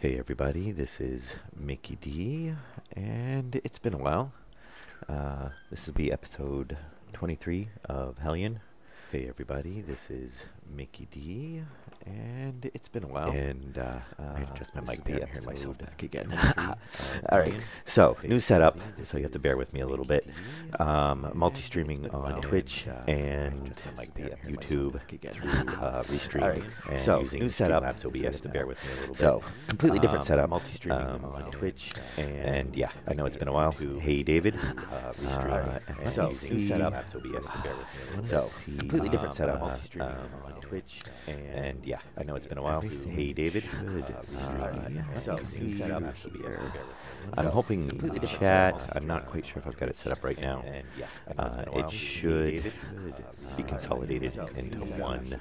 Hey everybody, this is Mickey D, and it's been a while. This will be episode 23 of Hellion. Hey everybody, this is Mickey D, and it's been a while. And I adjust my mic there, I'm hearing myself back again. Alright, so new setup, so you have to bear with me a little bit. Multi-streaming on Twitch and YouTube through Restream. And so new setup, Streamlabs OBS to bear with me a little bit. So completely different setup, multi-streaming on Twitch, and yeah, I know it's been a while. Hey David, so new setup, OBS to bear with me a little bit. So completely different setup, multi-streaming on Twitch, and yeah, I know it's been a while. Hey David, so new setup, OBS to bear with me. I'm hoping the chat, I'm not quite sure if I've got it set up right now. It should be consolidated into one.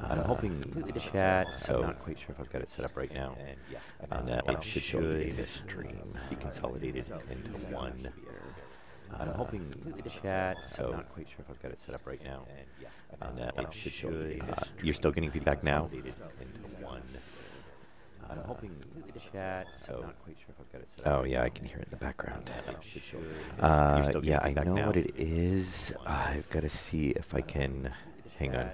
I'm hoping the chat, so I'm not quite sure if I've got it set up right now. It should stream be consolidated into one. I'm hoping the chat, so I'm not quite sure if I've got it set up right now. It should. You're still getting feedback now. I'm hoping the chat, so I'm not quite sure if I've got it set up. Oh yeah, I can hear it in the background. Yeah, I know what it is. I've got to see if I can. Hang on.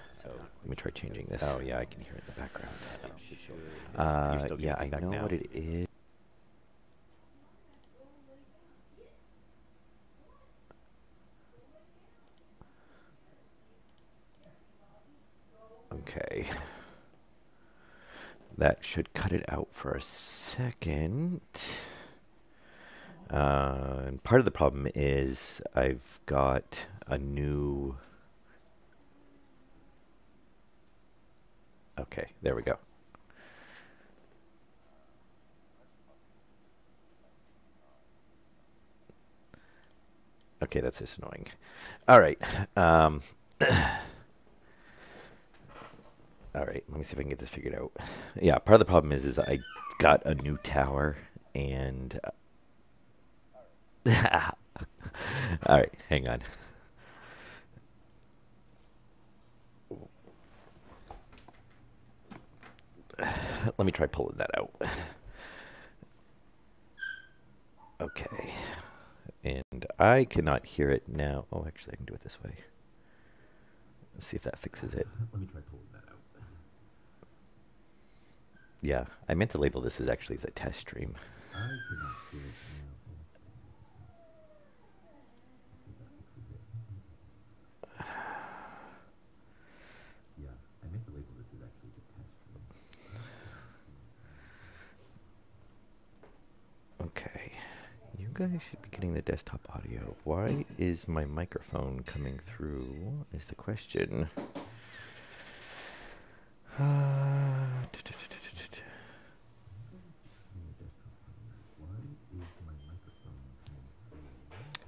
Let me try changing this. Oh yeah, I can hear it in the background. Yeah, I know what it is. Okay. That should cut it out for a second. And part of the problem is I've got a new... Okay, there we go. Okay, that's just annoying. All right. All right, let me see if I can get this figured out. Yeah, part of the problem is I got a new tower and... All right, hang on. Let me try pulling that out. Okay. And I cannot hear it now. Oh, actually, I can do it this way. Let's see if that fixes it. Let me try pulling that out. Yeah, I meant to label this as actually as a test stream. I cannot hear it now. Yeah, I meant to label this as actually a test stream. Okay, you guys should be getting the desktop audio. Why is my microphone coming through is the question.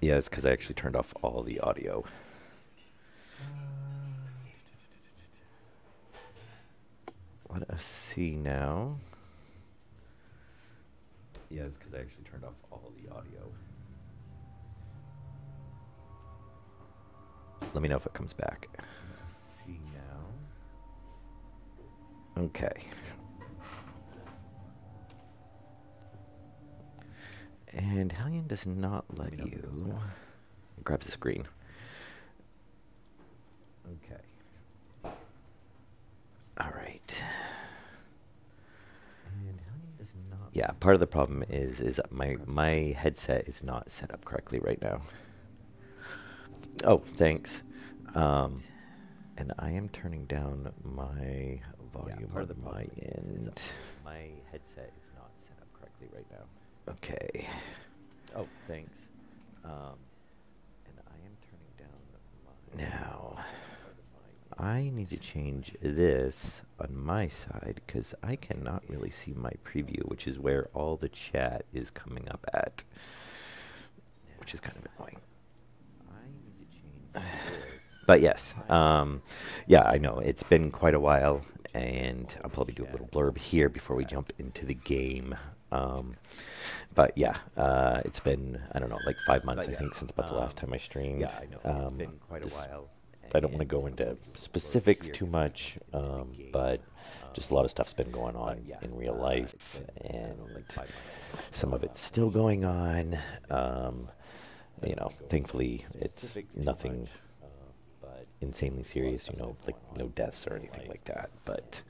Yeah, it's because I actually turned off all the audio. Let us see now. Yeah, it's because I actually turned off all the audio. Let me know if it comes back. Let's see now. Okay. And Hellion does not let you. It grabs the screen. Okay. All right. And Hellion does not. Yeah, part of the problem is that my headset is not set up correctly right now. Oh, thanks. And I am turning down my volume on my end. My headset is not set up correctly right now. Okay. Oh, thanks. And I am turning down my... Now, I need to change this on my side because I cannot really see my preview, which is where all the chat is coming up at, which is kind of annoying. I need to change this. But yes, yeah, I know. It's been quite a while, and I'll probably do a little blurb here before we jump into the game. But yeah, it's been, I don't know, like 5 months, I think, since about the last time I streamed. Yeah, I know. It's been quite a while. I don't want to go into specifics too much, but just a lot of stuff's been going on in real life, and some of it's still going on. You know, thankfully, it's nothing insanely serious, you know, like no deaths or anything like that. But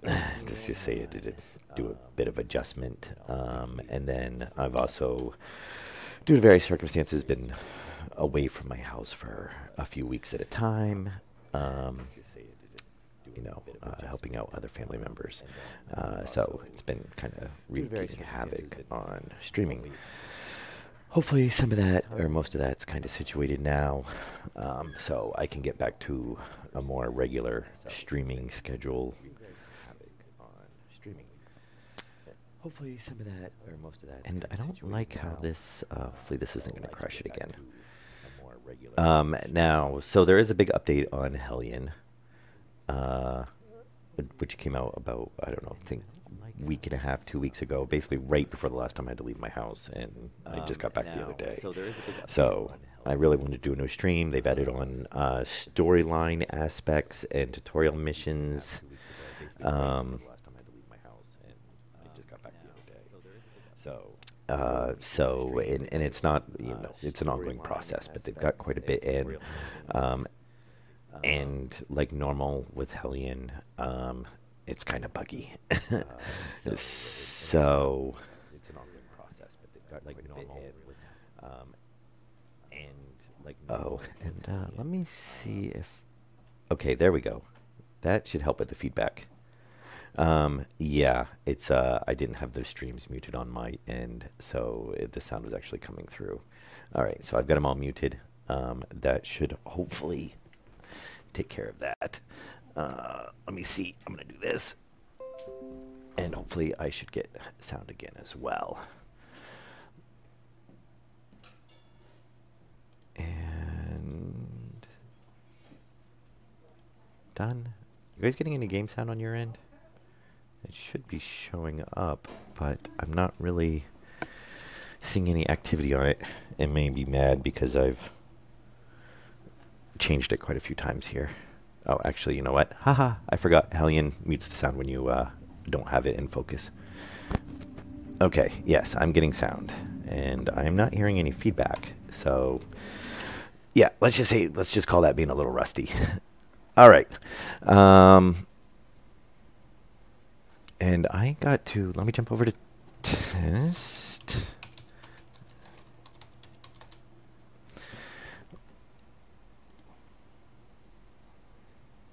let's just say I did do a bit of adjustment. And then I've also, due to various circumstances, been away from my house for a few weeks at a time. You know, helping out other family members. So it's been kind of wreaking havoc on streaming. Hopefully some of that, or most of that's kind of situated now, so I can get back to a more regular streaming schedule. Hopefully some of that, or most of that. And I don't like how this, hopefully this isn't going to crush it again. Now, so there is a big update on Hellion, which came out about, I don't know, I think week and a half, 2 weeks ago, basically right before the last time I had to leave my house, and I just got back the other day. So I really wanted to do a new stream. They've added on storyline aspects and tutorial missions. And it's not, you know, it's an ongoing process, but they've got quite a bit in. And like normal with Hellion, it's kind of buggy. So it's an ongoing process, but they've got like normal with let me see if, okay, there we go. That should help with the feedback. Yeah, it's I didn't have those streams muted on my end, so the sound was actually coming through. All right, so I've got them all muted. That should hopefully take care of that. Let me see. I'm going to do this. And hopefully I should get sound again as well. And done. You guys getting any game sound on your end? It should be showing up, but I'm not really seeing any activity on it. It may be mad because I've changed it quite a few times here. Oh, actually, you know what? Haha, I forgot. Hellion mutes the sound when you don't have it in focus. Okay, yes, I'm getting sound, and I'm not hearing any feedback. So, yeah, let's just call that being a little rusty. All right. And I got to, let me jump over to test.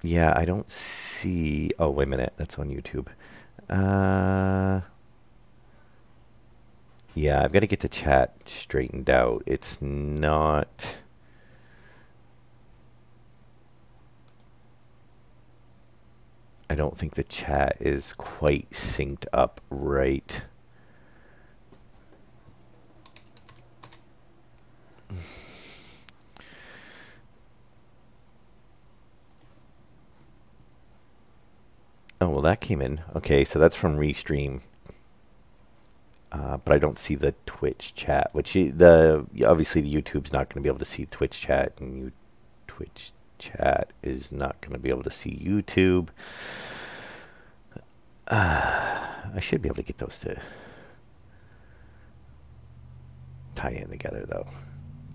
Yeah, I don't see, oh, wait a minute, that's on YouTube. Yeah, I've got to get the chat straightened out. It's not, I don't think the chat is quite synced up right. Oh, well, that came in. Okay, so that's from Restream. But I don't see the Twitch chat, which obviously the YouTube's not going to be able to see Twitch chat, and Twitch chat is not going to be able to see YouTube. I should be able to get those to tie in together, though.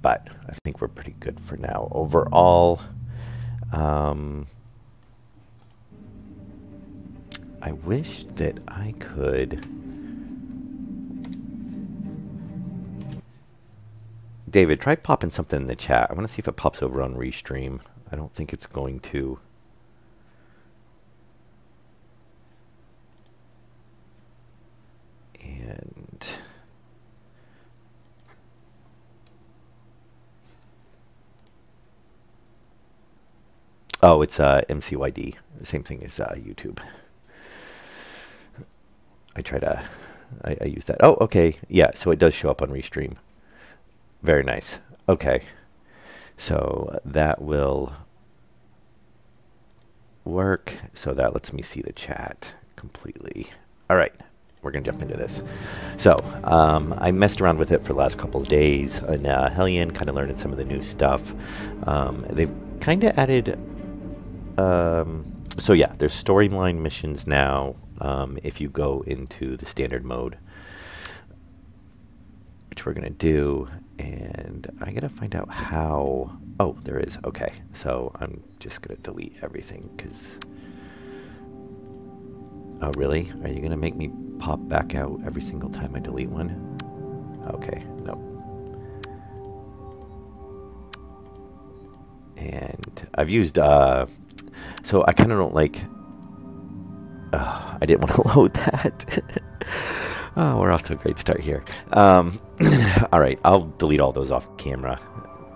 But I think we're pretty good for now. Overall, I wish that I could... David, try popping something in the chat. I want to see if it pops over on Restream. I don't think it's going to. And... oh, it's MCYD. The same thing as YouTube. I use that. Oh, okay. Yeah, so it does show up on Restream. Very nice. Okay. So that will work. So that lets me see the chat completely. All right. We're going to jump into this. So I messed around with it for the last couple of days on Hellion, kind of learning some of the new stuff. They've kind of added So yeah, there's storyline missions now if you go into the standard mode, which we're going to do. And I got to find out how... Oh, there is. Okay, so I'm just going to delete everything because... Oh, really? Are you going to make me pop back out every single time I delete one? Okay, no. And I've used... so I kind of don't like... I didn't want to load that. Oh, we're off to a great start here. All right, I'll delete all those off camera.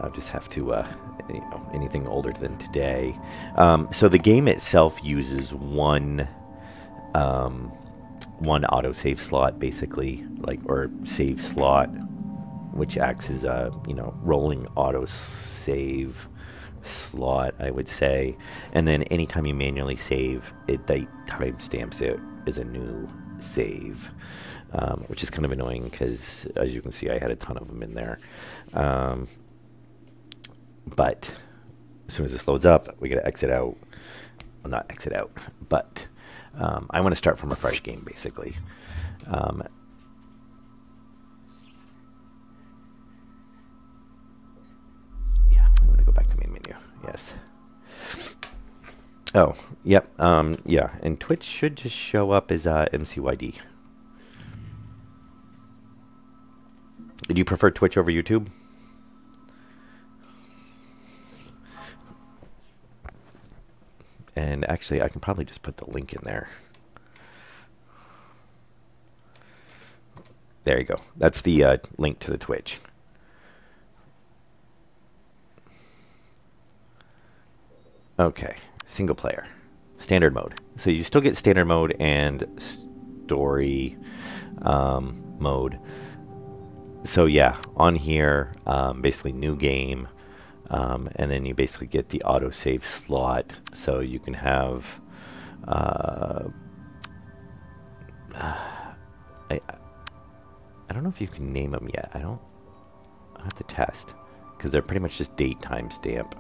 I'll just have to, you know, anything older than today. So the game itself uses one autosave slot, basically, like, or save slot, which acts as a, you know, rolling autosave slot, I would say. And then anytime you manually save, it timestamps it as a new save. Which is kind of annoying because, as you can see, I had a ton of them in there. But as soon as this loads up, we got to exit out. Well, not exit out, but I want to start from a fresh game, basically. Yeah, I want to go back to main menu. Yes. Oh, yep. Yeah, and Twitch should just show up as MCYD. Do you prefer Twitch over YouTube? And actually, I can probably just put the link in there. There you go. That's the link to the Twitch. Okay, single player, standard mode. So you still get standard mode and story mode. So yeah, on here, basically new game, and then you basically get the autosave slot, so you can have, I don't know if you can name them yet. I'll have to test, because they're pretty much just date timestamp,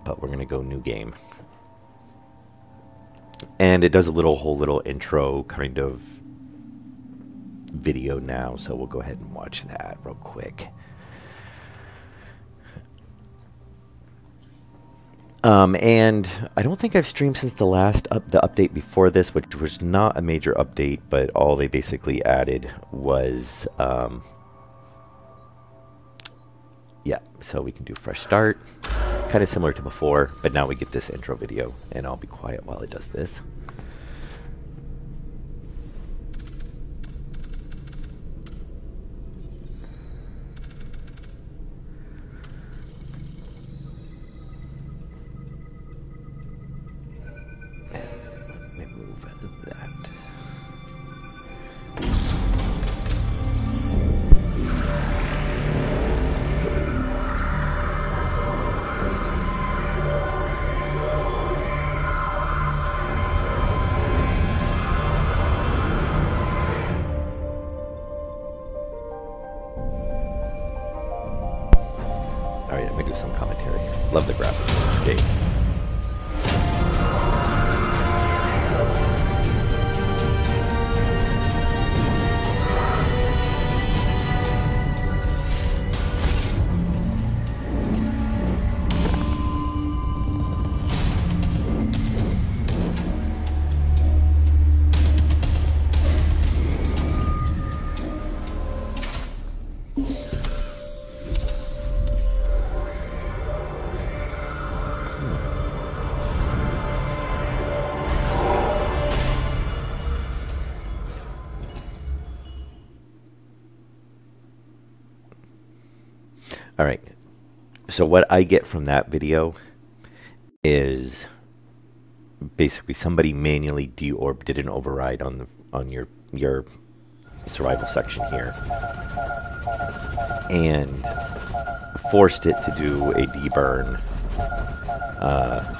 but we're going to go new game. And it does a whole little intro kind of video now, so we'll go ahead and watch that real quick. And I don't think I've streamed since the last the update before this, which was not a major update, but all they basically added was yeah, so we can do fresh start, kind of similar to before, but now we get this intro video, and I'll be quiet while it does this. Alright, let me do some commentary. Love the graphics of this game. All right, so what I get from that video is basically somebody manually did an override on your survival section here and forced it to do a deburn,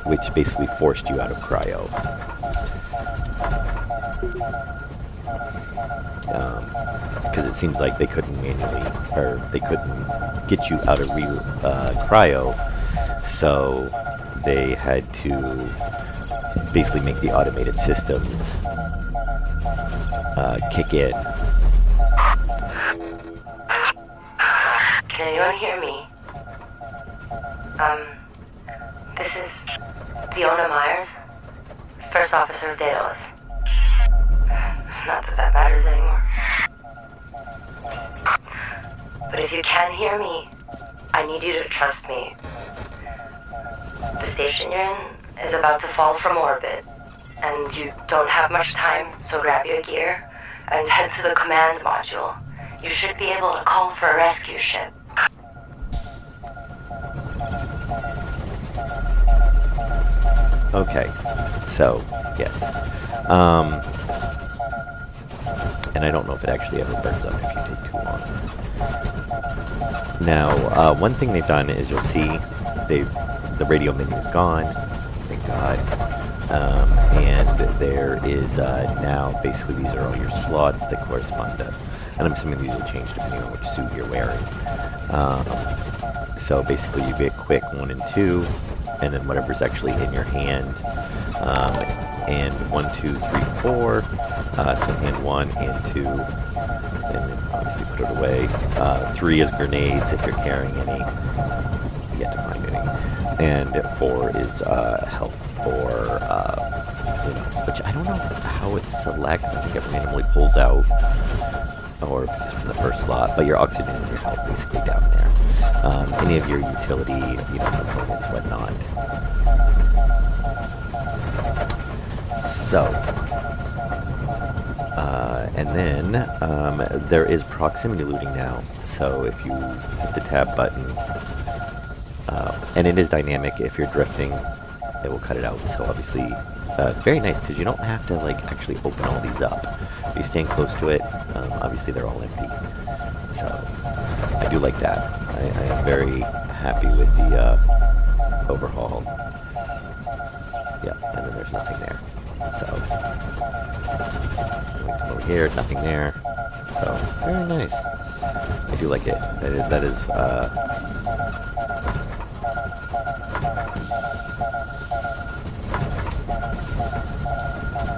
which basically forced you out of cryo. Because it seems like they couldn't manually, or they couldn't get you out of cryo, so they had to basically make the automated systems kick in. Can anyone hear me? This is Fiona Myers, First Officer of Daedalus. Not that that matters anymore. But if you can hear me, I need you to trust me. The station you're in is about to fall from orbit, and you don't have much time, so grab your gear and head to the command module. You should be able to call for a rescue ship. Okay, so, yes. And I don't know if it actually ever burns up if you take too long. Now, one thing they've done is you'll see the radio menu is gone, thank God. And there is now, basically these are all your slots that correspond to, and I'm assuming these will change depending on which suit you're wearing. So basically you get quick 1 and 2, and then whatever's actually in your hand, and 1, 2, 3, 4, so hand 1 and 2, and then obviously put it away. 3 is grenades if you're carrying any, yet to find any, and 4 is health for, which I don't know how it selects. I think it randomly pulls out, or if it's just from the first slot, but your oxygen and your health basically down there. Any of your utility, components, whatnot. So, and then there is proximity looting now. So if you hit the tab button, and it is dynamic. If you're drifting, it will cut it out. So obviously, very nice because you don't have to actually open all these up. If you stand close to it, obviously they're all empty. So I do like that. I am very happy with the overhaul. Yeah, and then there's nothing there. So we come over here, nothing there. So very nice. I do like it. That is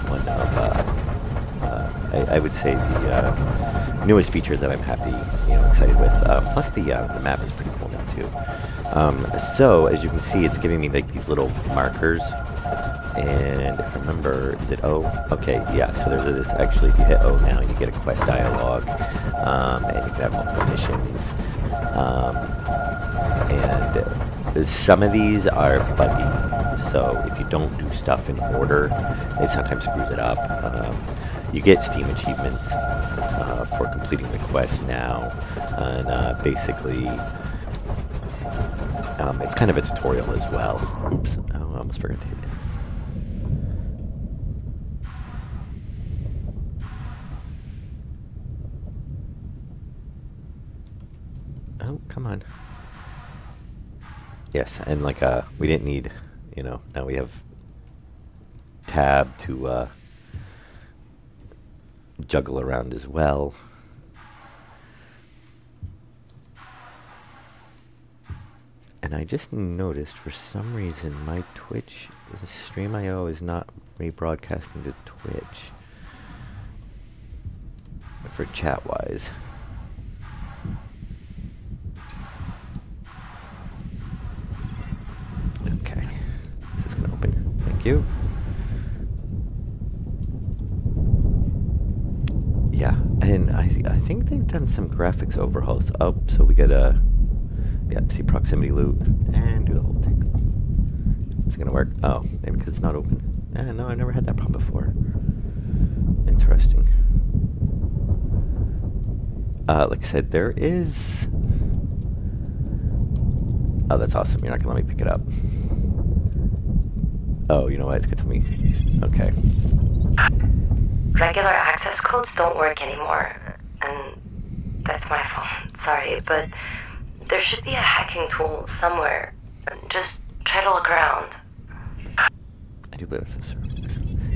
one of I would say the newest features that I'm happy, excited with. Plus the map is pretty cool now too. So as you can see, it's giving me these little markers. And if I remember, is it O? Okay, yeah, so there's this, actually, if you hit O now, you get a quest dialogue, and you can have multiple missions, and some of these are buggy, so if you don't do stuff in order, it sometimes screws it up. You get Steam achievements for completing the quest now, and basically, it's kind of a tutorial as well. Oops, I almost forgot to hit this. Oh, come on. Yes, and we didn't need, now we have tab to juggle around as well. And I just noticed for some reason my Twitch Stream.io is not rebroadcasting to Twitch for chat-wise. Okay, this is gonna open. Thank you. Yeah, and I think they've done some graphics overhauls. Oh, so we got a see proximity loot and do the whole thing. Is it gonna work? Oh, maybe because it's not open. No, I've never had that problem before. Interesting. Like I said, there is. Oh, that's awesome. You're not gonna let me pick it up. Oh, you know what? It's good to me. Okay. Regular access codes don't work anymore, and that's my fault. Sorry, but there should be a hacking tool somewhere. Just try to look around. I do believe this.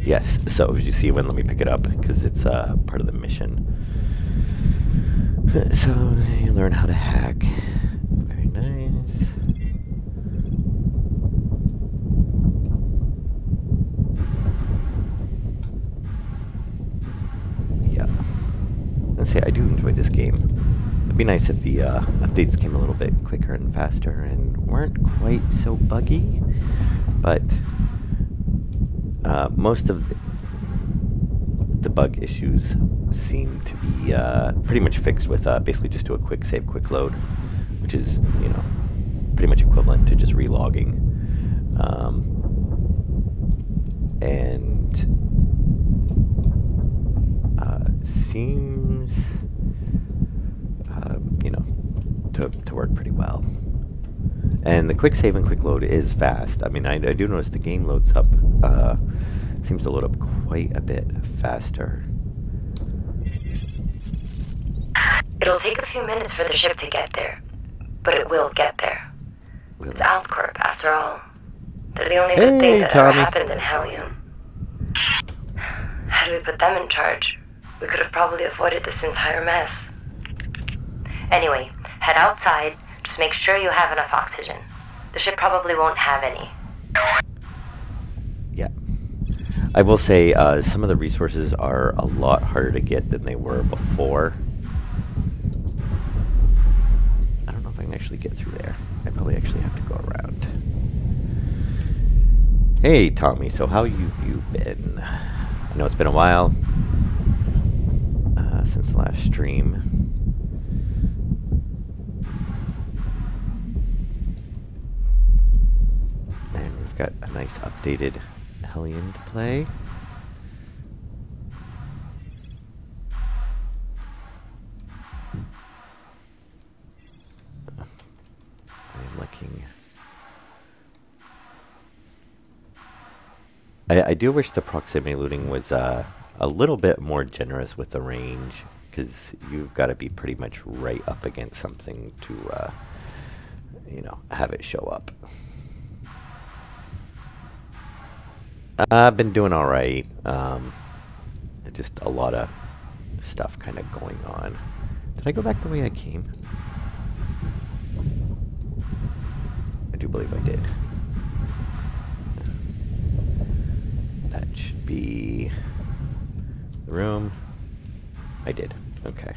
Yes, so as you see, when let me pick it up because it's part of the mission. So you learn how to hack. Very nice. gonna say I do enjoy this game. It'd be nice if the updates came a little bit quicker and faster and weren't quite so buggy, but most of the bug issues seem to be pretty much fixed with basically just do a quick save, quick load, which is, you know, pretty much equivalent to just relogging. And seems, you know, to work pretty well. And the quick save and quick load is fast. I mean, I do notice the game loads up, seems to load up quite a bit faster. It'll take a few minutes for the ship to get there, but it will get there. Really? It's Altcorp, after all. They're the only good thing that ever happened in Hellion. Had we put them in charge, we could have probably avoided this entire mess. Anyway, head outside. Just make sure you have enough oxygen. The ship probably won't have any. Yeah. I will say some of the resources are a lot harder to get than they were before. I don't know if I can actually get through there. I probably actually have to go around. Hey, Tommy. So how you been? I know it's been a while since the last stream. And we've got a nice updated Hellion to play. I'm looking. I do wish the proximity looting was a little bit more generous with the range, because you've got to be pretty much right up against something to, you know, have it show up. I've been doing all right. Just a lot of stuff kind of going on. Did I go back the way I came? I do believe I did. That should be the room. I did. Okay.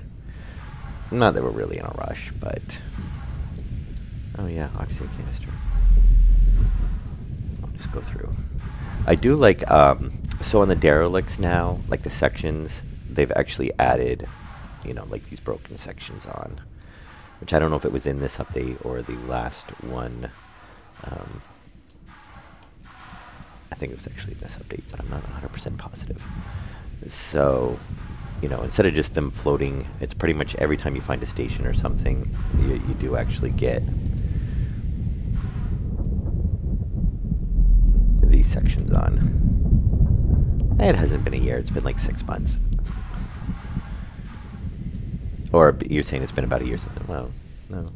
Not that we're really in a rush, but... Oh yeah, oxygen canister. I'll just go through. I do like, so on the derelicts now, like the sections, they've actually added, you know, like these broken sections on, which I don't know if it was in this update or the last one. I think it was actually in this update, but I'm not 100% positive. So, you know, instead of just them floating, it's pretty much every time you find a station or something, you do actually get these sections on. It hasn't been a year, it's been like 6 months. Or you're saying it's been about a year something. Well, no.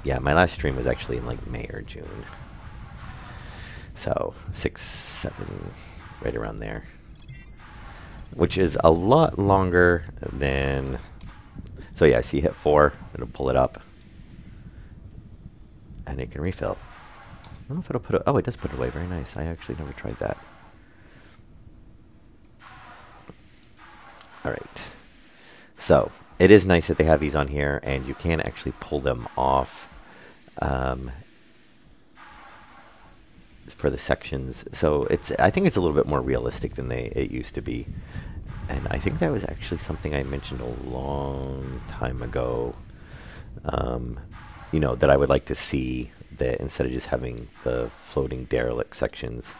Yeah, my last stream was actually in like May or June. So 6, 7, right around there. Which is a lot longer than... So yeah, so you hit 4, it'll pull it up. And it can refill. I don't know if it'll put it... Oh, it does put it away. Very nice. I actually never tried that. Alright. So, it is nice that they have these on here, and you can actually pull them off for the sections. So, I think it's a little bit more realistic than it used to be. And I think that was actually something I mentioned a long time ago. You know, that I would like to see, that instead of just having the floating derelict sections,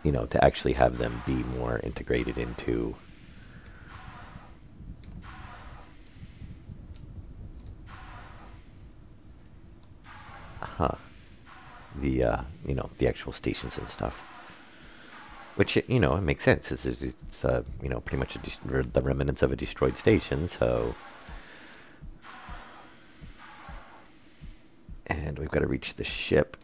you know, to actually have them be more integrated into the you know, the actual stations and stuff, which, you know, it makes sense. It's you know, pretty much the remnants of a destroyed station. So, and we've got to reach the ship.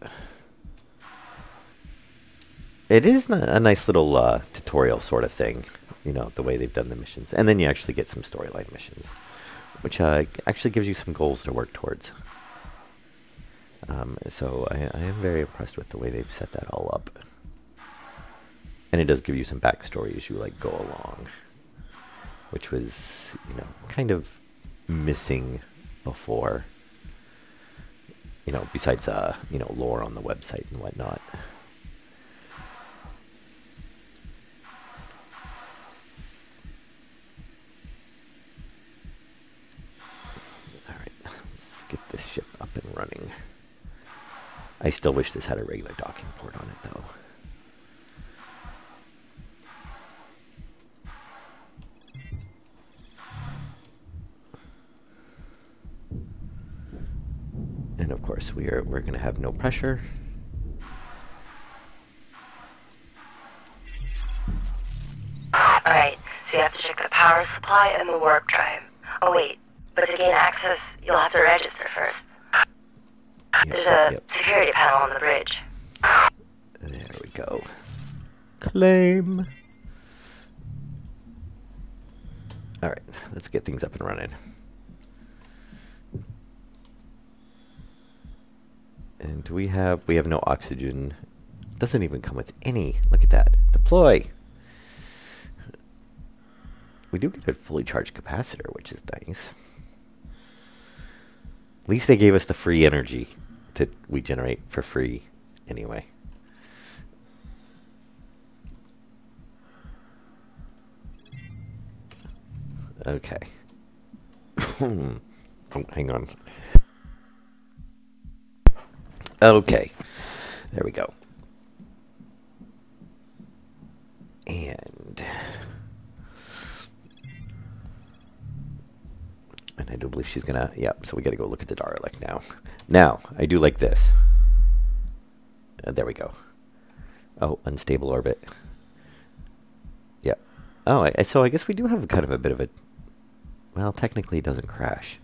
It is a nice little tutorial sort of thing, you know, the way they've done the missions. And then you actually get some storyline missions, which actually gives you some goals to work towards. So I am very impressed with the way they've set that all up. And it does give you some backstory as you like go along, which was, you know, kind of missing before, you know, besides you know, lore on the website and whatnot. All right, let's get this ship up and running. I still wish this had a regular docking port on it, though. And of course, we're going to have no pressure. Alright, so you have to check the power supply and the warp drive. Oh wait, but to gain access, you'll have to register first. There's a security panel on the bridge. There we go. Claim. Alright, let's get things up and running. And we have no oxygen. Doesn't even come with any. Look at that. Deploy. We do get a fully charged capacitor, which is nice. At least they gave us the free energy that we generate for free anyway. Okay. Oh, hang on. Okay. There we go. And I do believe she's gonna, yep, so we gotta go look at the Dalek now. Now, I do like this. There we go. Oh, unstable orbit. Yep. Oh, so I guess we do have kind of a bit of a, well, technically it doesn't crash.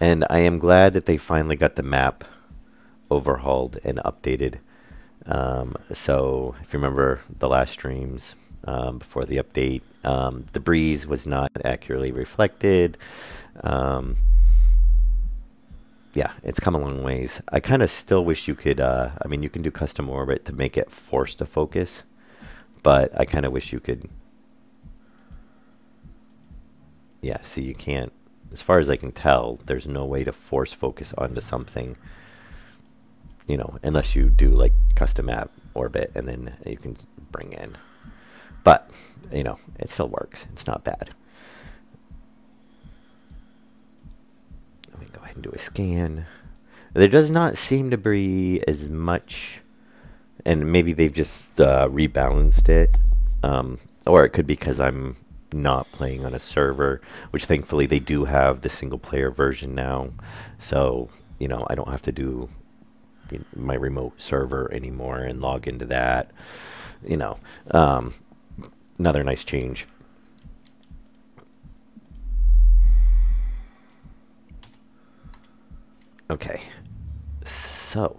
And I am glad that they finally got the map overhauled and updated. So if you remember the last streams before the update, the breeze was not accurately reflected. Yeah, it's come a long ways. I kind of still wish you could, I mean, you can do custom orbit to make it force to focus, but I kind of wish you could, yeah, see, you can't, as far as I can tell, there's no way to force focus onto something, you know, unless you do like custom map orbit and then you can bring in. But, you know, it still works. It's not bad. Let me go ahead and do a scan. There does not seem to be as much, and maybe they've just rebalanced it, or it could be because I'm not playing on a server, which thankfully they do have the single player version now, so you know, I don't have to do my remote server anymore and log into that, you know. Another nice change. Okay, so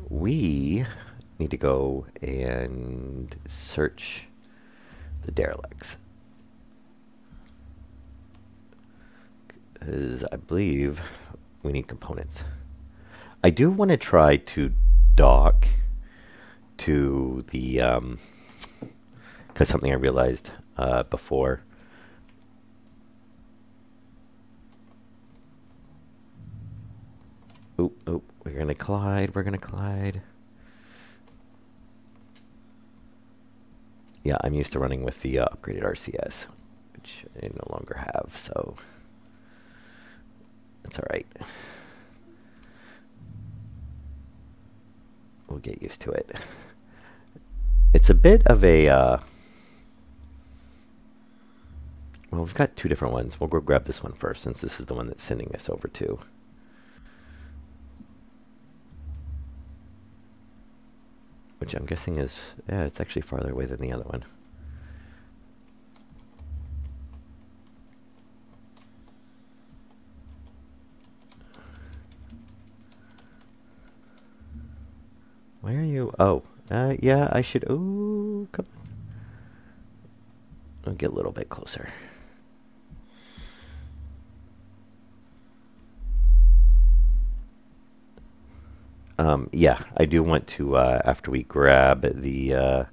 we need to go and search the derelicts, because I believe we need components. I do want to try to dock to the, because something I realized before. Oh, we're going to collide. Yeah, I'm used to running with the upgraded RCS, which I no longer have, so that's alright. We'll get used to it. It's a bit of a, well, we've got two different ones. We'll go grab this one first, since this is the one that's sending us over to. Which I'm guessing is, yeah, it's actually farther away than the other one. Where are you? Oh, yeah, I should, ooh, come on. I'll get a little bit closer. Yeah, I do want to, after we grab the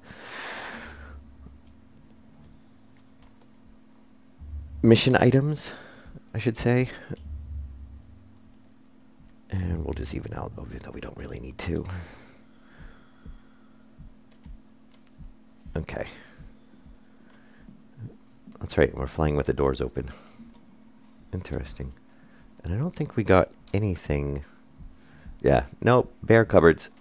mission items, I should say. And we'll just even out, even though we don't really need to. Okay. That's right, we're flying with the doors open. Interesting. And I don't think we got anything. Yeah, nope, bare cupboards.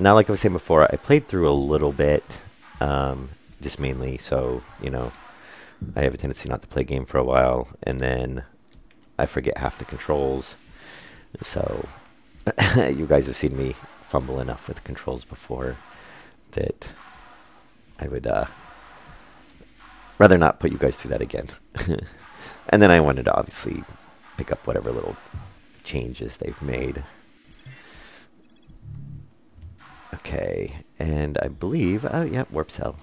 Now, like I was saying before, I played through a little bit, just mainly so, you know, I have a tendency not to play a game for a while, and then I forget half the controls. So, you guys have seen me fumble enough with controls before that I would rather not put you guys through that again. And then I wanted to obviously pick up whatever little changes they've made. Okay, and I believe, oh yeah, warp cell.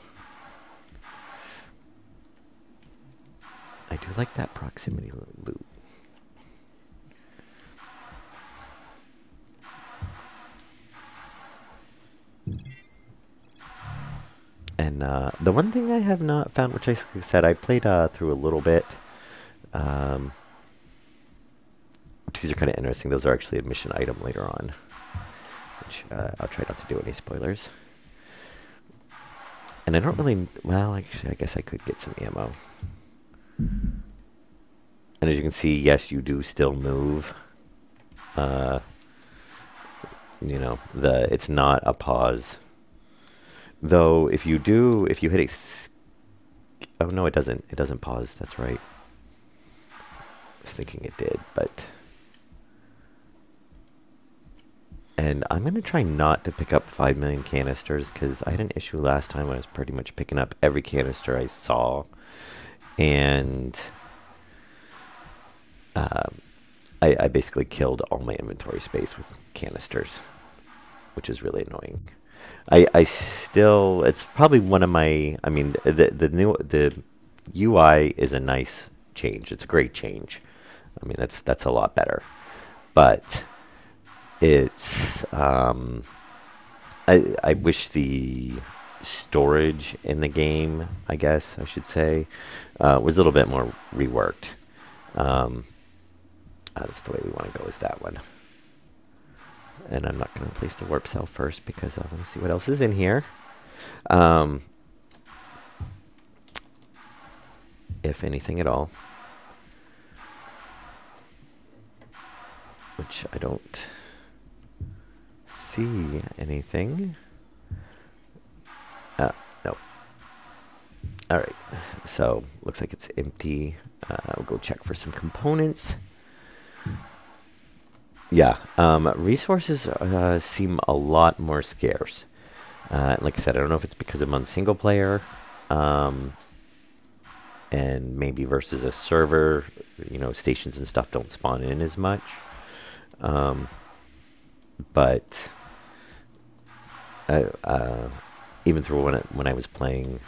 I do like that proximity loot. And the one thing I have not found, which I said I played through a little bit, these are kind of interesting. Those are actually a mission item later on, which I'll try not to do any spoilers. And I don't really, well, actually, I guess I could get some ammo. And as you can see, yes, you do still move. You know, it's not a pause. Though, if you hit a, oh no, it doesn't pause, that's right. I was thinking it did, but. And I'm going to try not to pick up 5 million canisters, because I had an issue last time when I was pretty much picking up every canister I saw. And I basically killed all my inventory space with canisters, which is really annoying. I still, it's probably one of my, I mean, the UI is a nice change. It's a great change. I mean, that's a lot better. But it's, I wish the storage in the game, I guess I should say, was a little bit more reworked. That's the way we want to go, is that one. And I'm not going to place the warp cell first because I want to see what else is in here. If anything at all. Which I don't see anything. No. Alright, so looks like it's empty. We'll go check for some components. Yeah, resources seem a lot more scarce. Like I said, I don't know if it's because I'm on single player, and maybe versus a server, you know, stations and stuff don't spawn in as much. But even through when I was playing,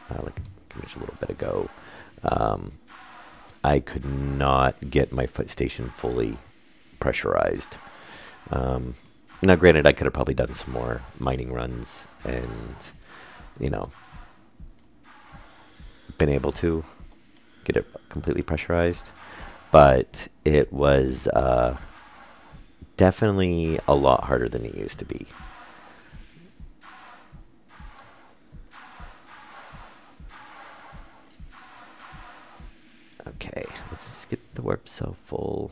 like I mentioned a little bit ago, I could not get my foot station fully pressurized. Now granted, I could have probably done some more mining runs and, you know, been able to get it completely pressurized, but it was definitely a lot harder than it used to be. Okay, let's get the warp cell full.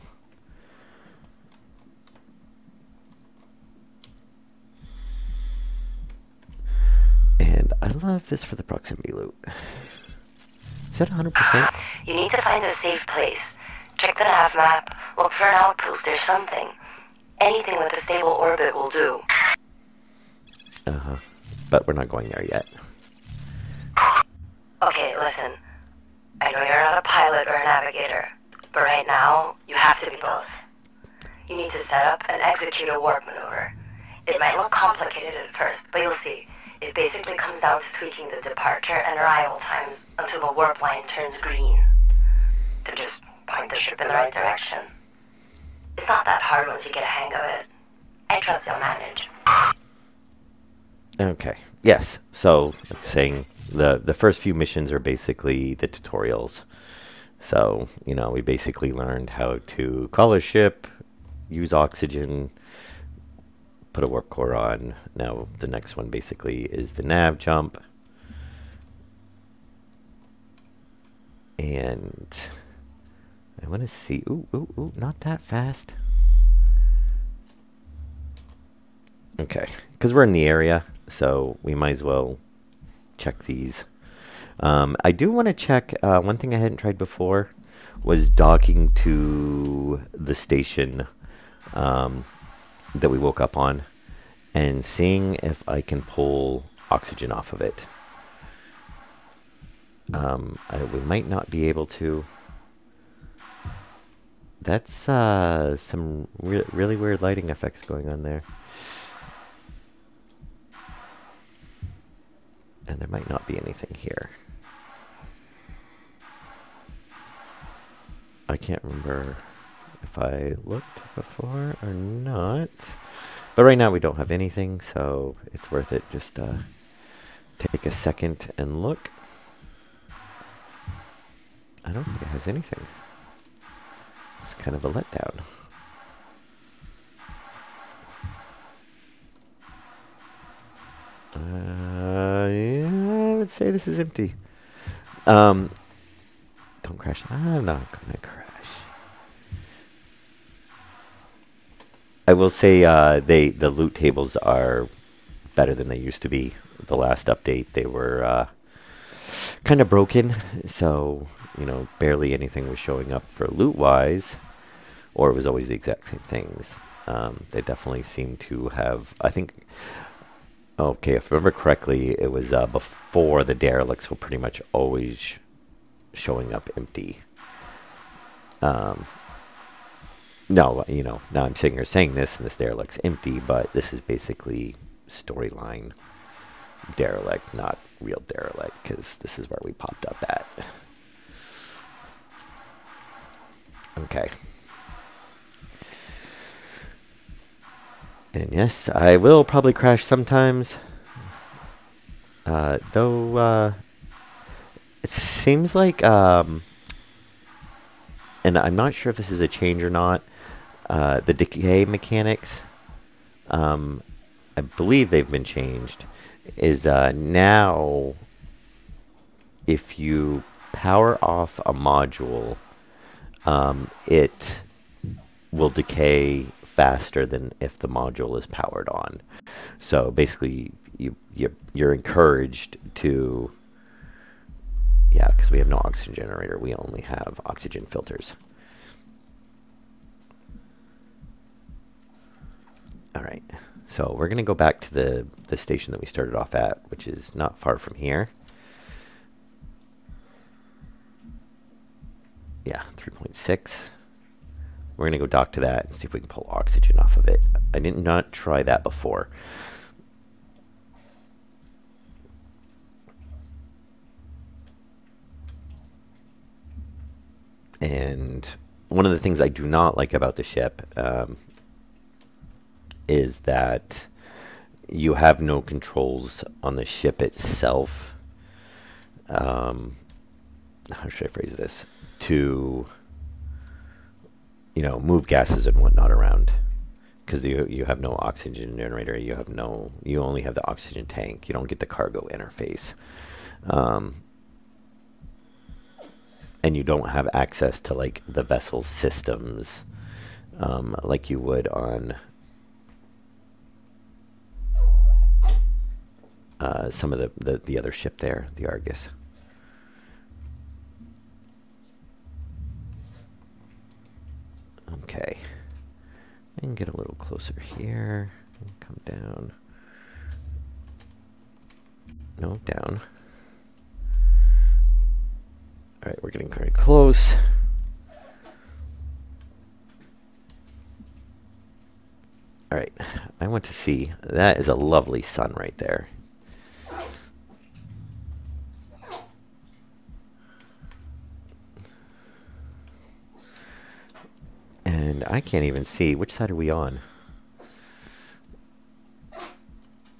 And I love this for the proximity loot. Is that 100%? You need to find a safe place. Check the nav map. Look for an outpost or something. Anything with a stable orbit will do. But we're not going there yet. Okay, listen. I know you're not a pilot or a navigator, but right now, you have to be both. You need to set up and execute a warp maneuver. It might look complicated at first, but you'll see. It basically comes down to tweaking the departure and arrival times until the warp line turns green. Then just point the ship in the right direction. It's not that hard once you get a hang of it. I trust you'll manage. Okay. Yes. So, like saying the first few missions are basically the tutorials. So, you know, we basically learned how to call a ship, use oxygen, put a warp core on. Now, the next one basically is the nav jump. And I want to see... Ooh, not that fast. Okay, because we're in the area, so we might as well check these. I do want to check, one thing I hadn't tried before was docking to the station that we woke up on and seeing if I can pull oxygen off of it. We might not be able to. That's some really weird lighting effects going on there. And there might not be anything here. I can't remember if I looked before or not. But right now we don't have anything, so it's worth it. Just take a second and look. I don't think it has anything. It's kind of a letdown. Yeah, I would say this is empty. Don't crash. I'm not gonna crash. I will say the loot tables are better than they used to be. The last update, they were kind of broken, so you know, barely anything was showing up for loot-wise, or it was always the exact same things. They definitely seem to have, I think, okay, if I remember correctly, it was before the derelicts were pretty much always showing up empty. No, you know, now I'm sitting here saying this, and this derelict's empty, but this is basically storyline derelict, not real derelict, because this is where we popped up at. Okay. And yes, I will probably crash sometimes. Though, it seems like, and I'm not sure if this is a change or not, the decay mechanics, I believe they've been changed, is now if you power off a module, it will decay faster than if the module is powered on. So basically, you're encouraged to, yeah, because we have no oxygen generator, we only have oxygen filters. All right, so we're gonna go back to the station that we started off at, which is not far from here. Yeah, 3.6. We're going to go dock to that and see if we can pull oxygen off of it. I did not try that before. And one of the things I do not like about the ship is that you have no controls on the ship itself. How should I phrase this? To, you know, move gases and whatnot around, because you have no oxygen generator. You only have the oxygen tank. You don't get the cargo interface, and you don't have access to like the vessel systems, like you would on some of the other ship there, the Argus. Okay, and get a little closer here, and come down. No, down. All right, we're getting very close. All right, I want to see, that is a lovely sun right there. And I can't even see. Which side are we on?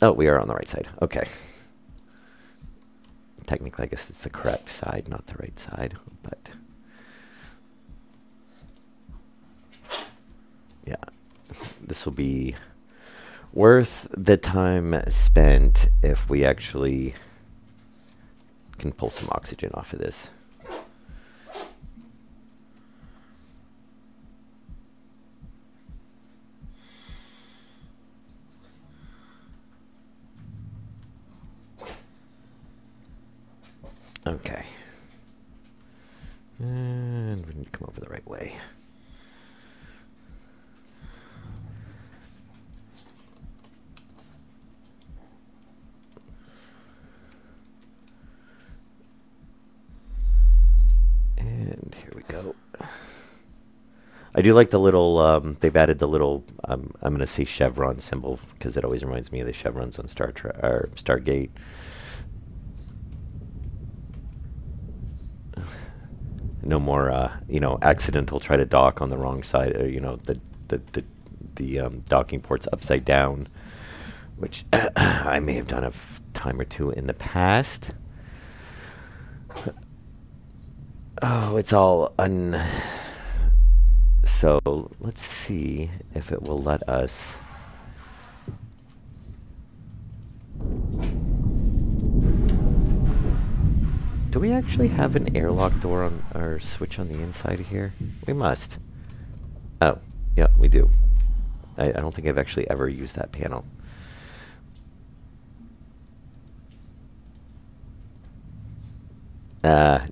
Oh, we are on the right side. Okay. Technically, I guess it's the correct side, not the right side. But yeah, this will be worth the time spent if we actually can pull some oxygen off of this. Okay. And we need to come over the right way. And here we go. I do like the little, they've added the little, I'm going to say chevron symbol because it always reminds me of the chevrons on Stargate. No more, you know, accidental try to dock on the wrong side, or, you know, the docking port's upside down, which I may have done a time or two in the past. Oh, it's all So let's see if it will let us. Do we actually have an airlock door on our switch on the inside here? We must. Oh, yeah, we do. I don't think I've actually ever used that panel.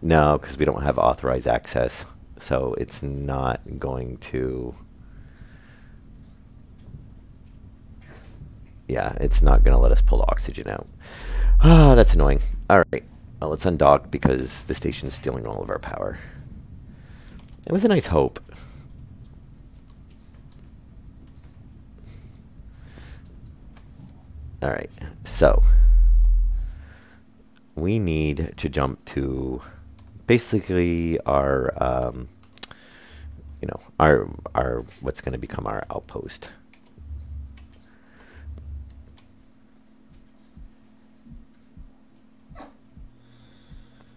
No, because we don't have authorized access. So it's not going to... Yeah, it's not going to let us pull oxygen out. Ah, that's annoying. All right. Well, let's undock because the station's stealing all of our power. It was a nice hope. All right, so we need to jump to basically our, you know, our what's going to become our outpost.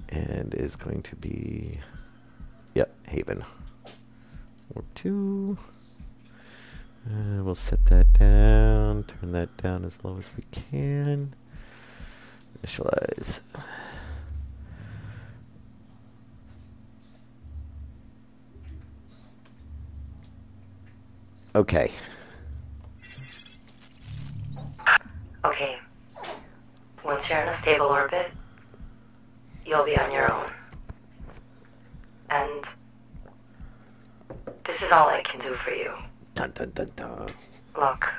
And is going to be, yep, Haven. Warp 2. We'll set that down, turn that down as low as we can. Initialize. Okay. Okay. Once you're in a stable orbit, you'll be on your own. And this is all I can do for you. Dun dun dun dun. Look,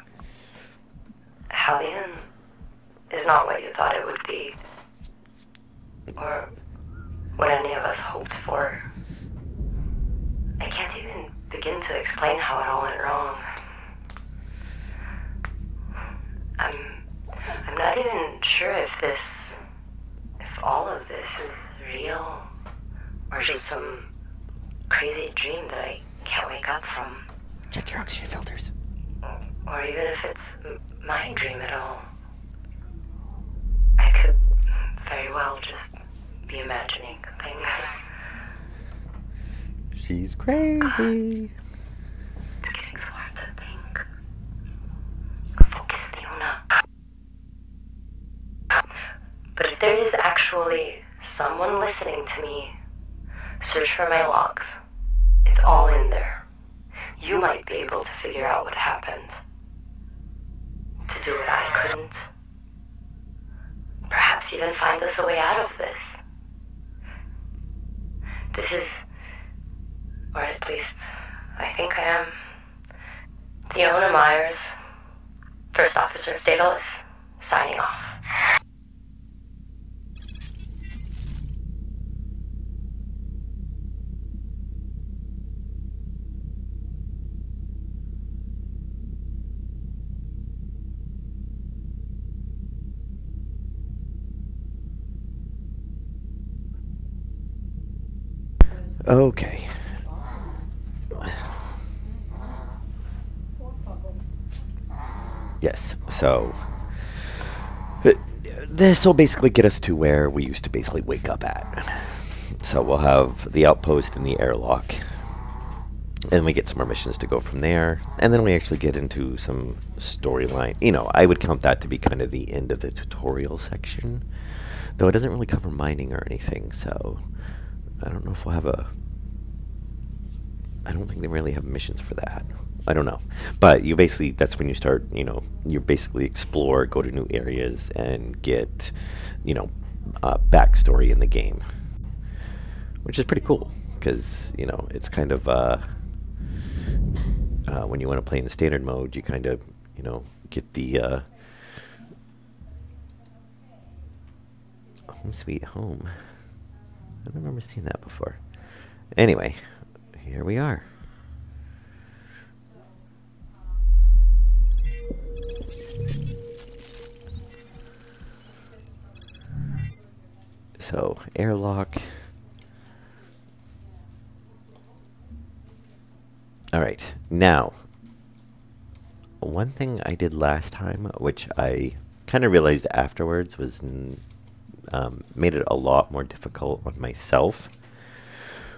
Hellion is not what you thought it would be, or what any of us hoped for. I can't even begin to explain how it all went wrong. I'm not even sure if all of this is real, or just some crazy dream that I can't wake up from. Check your oxygen filters. Or even if it's my dream at all. I could very well just be imagining things. She's crazy. It's getting so hard to think. Focus, Leona. But if there is actually someone listening to me, search for my logs. It's all in there. You might be able to figure out what happened. To do what I couldn't. Perhaps even find us a way out of this. This is, or at least I think I am, Leona Myers, First Officer of Daedalus, signing off. Okay. Yes, so this will basically get us to where we used to basically wake up at. So we'll have the outpost and the airlock, and we get some more missions to go from there, and then we actually get into some storyline. You know, I would count that to be kind of the end of the tutorial section, though it doesn't really cover mining or anything, so I don't know if we'll have a... I don't think they really have missions for that. I don't know. But you basically, that's when you start, you know, you basically explore, go to new areas, and get, you know, backstory in the game. Which is pretty cool, because, you know, it's kind of, when you want to play in the standard mode, you kind of, you know, get the, Home Sweet Home. I don't remember seeing that before. Anyway, here we are. So, airlock. Alright, now, one thing I did last time, which I kind of realized afterwards was made it a lot more difficult on myself,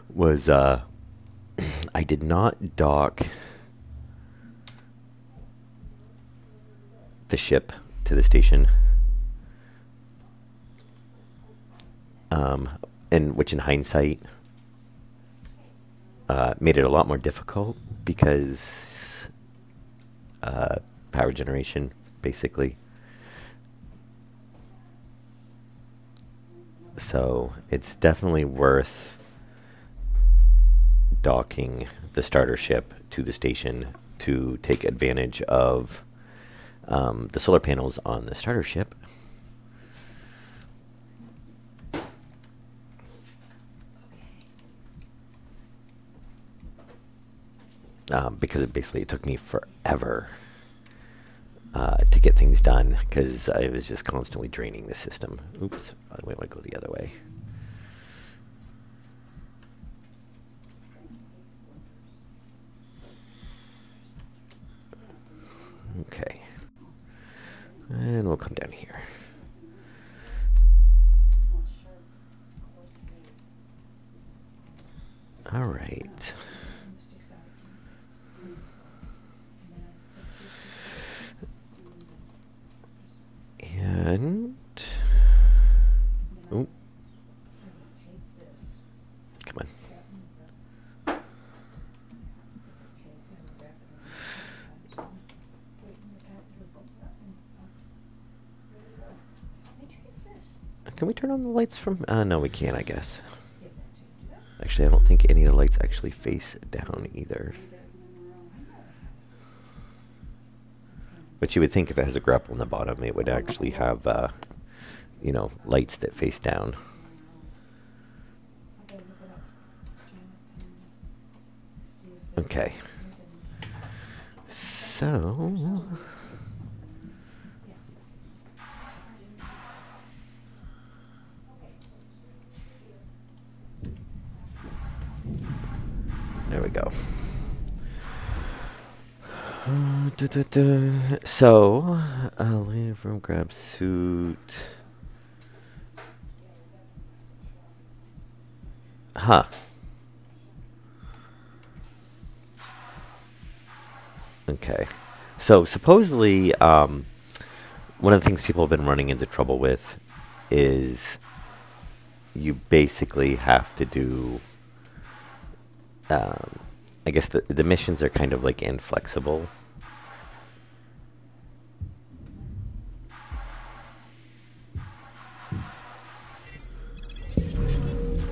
was I did not dock the ship to the station, and which in hindsight made it a lot more difficult because power generation, basically. So it's definitely worth docking the starter ship to the station to take advantage of the solar panels on the starter ship. Because it took me forever to get things done, because I was just constantly draining the system. Oops, I might want to go the other way. Okay. And we'll come down here. All right. And oh, come on. Can we turn on the lights from? No, we can't, I guess. Actually, I don't think any of the lights actually face down either. But you would think if it has a grapple on the bottom, it would actually have, you know, lights that face down. Okay. So... there we go. So, leave from grab suit. Huh. Okay. So, supposedly, one of the things people have been running into trouble with is you basically have to do... I guess the missions are kind of like inflexible.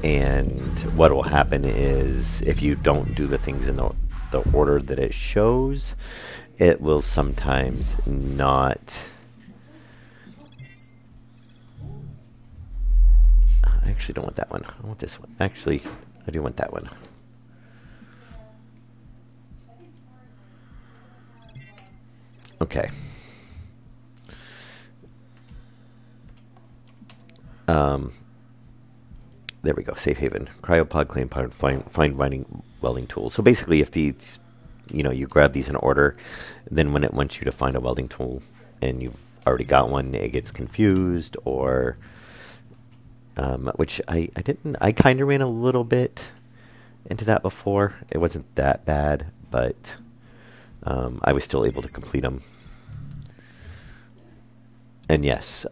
And what will happen is if you don't do the things in the order that it shows, it will sometimes not... I actually don't want that one. I want this one. Actually, I do want that one. Okay. There we go. Safe haven. Cryopod, claim pod, find mining welding tools. So basically, if these you grab these in order. Then when it wants you to find a welding tool and you've already got one, it gets confused, or which I didn't. I kind of ran a little bit into that before. It wasn't that bad, but I was still able to complete them. And yes,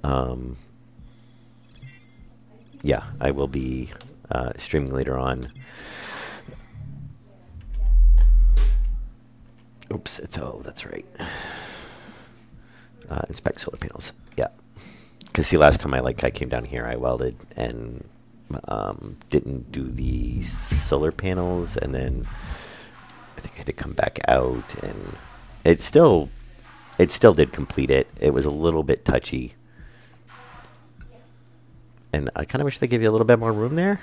yeah, I will be streaming later on. Oops, that's right. Inspect solar panels. Yeah. Because see, last time I came down here, I welded and didn't do the solar panels, and then I think I had to come back out, and it still did complete it. It was a little bit touchy, and I kind of wish they gave you a little bit more room there.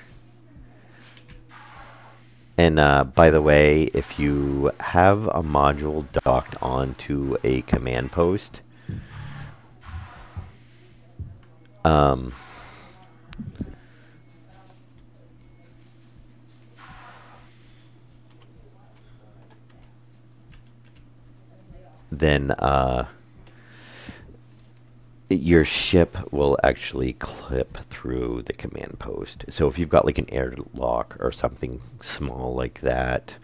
And by the way, if you have a module docked onto a command post, then your ship will actually clip through the command post. So if you've got like an airlock or something small like that,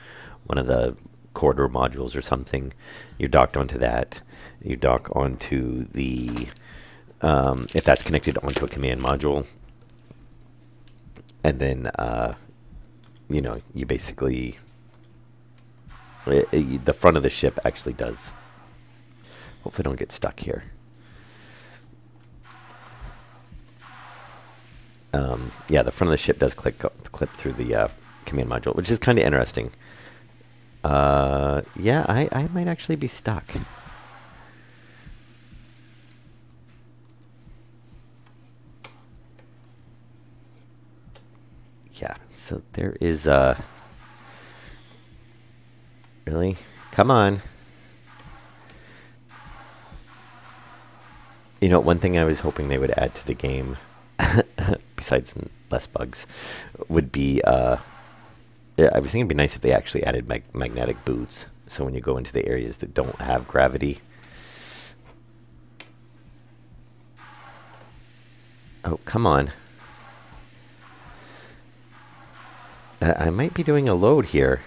one of the corridor modules or something, you're docked onto that. You dock onto the, if that's connected onto a command module, and then, you basically, the front of the ship actually does. Hopefully I don't get stuck here. Yeah, the front of the ship does clip through the command module, which is kind of interesting. Yeah, I might actually be stuck. Yeah, so there is really? Come on. One thing I was hoping they would add to the game, besides less bugs, would be, I was thinking it'd be nice if they actually added magnetic boots, so when you go into the areas that don't have gravity. Oh, come on. I might be doing a load here.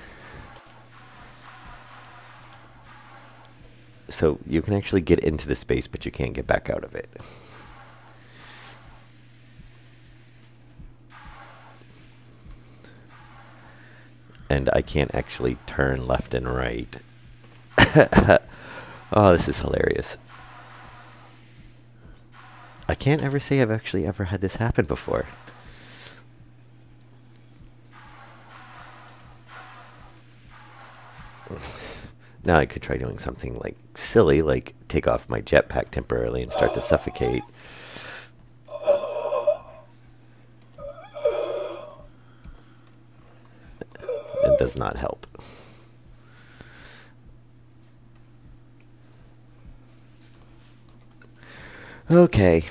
So you can actually get into the space, but you can't get back out of it. And I can't actually turn left and right. Oh, this is hilarious. I can't ever say I've actually ever had this happen before. Now I could try doing something like silly, like take off my jetpack temporarily and start to suffocate. It does not help. Okay,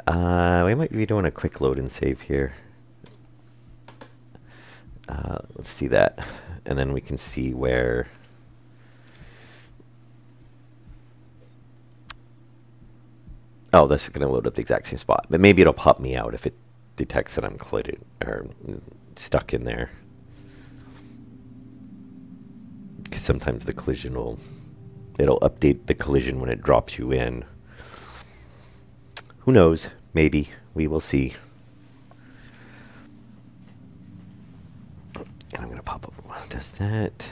we might be doing a quick load and save here. Let's see that, and then we can see where. Oh, this is going to load up the exact same spot. But maybe it'll pop me out if it detects that I'm collided or stuck in there. Because sometimes the collision it'll update the collision when it drops you in. Who knows? Maybe. We will see. And I'm going to pop over. Does that?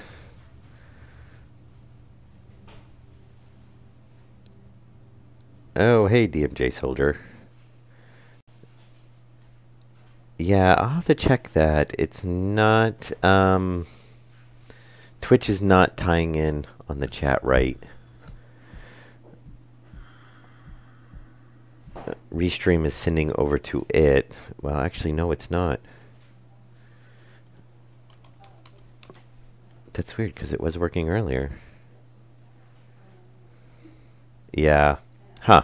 Oh, hey, DMJ soldier. Yeah, I'll have to check that. It's not, Twitch is not tying in on the chat right. Restream is sending over to it. Well, actually, no, it's not. That's weird, because it was working earlier. Yeah. Huh.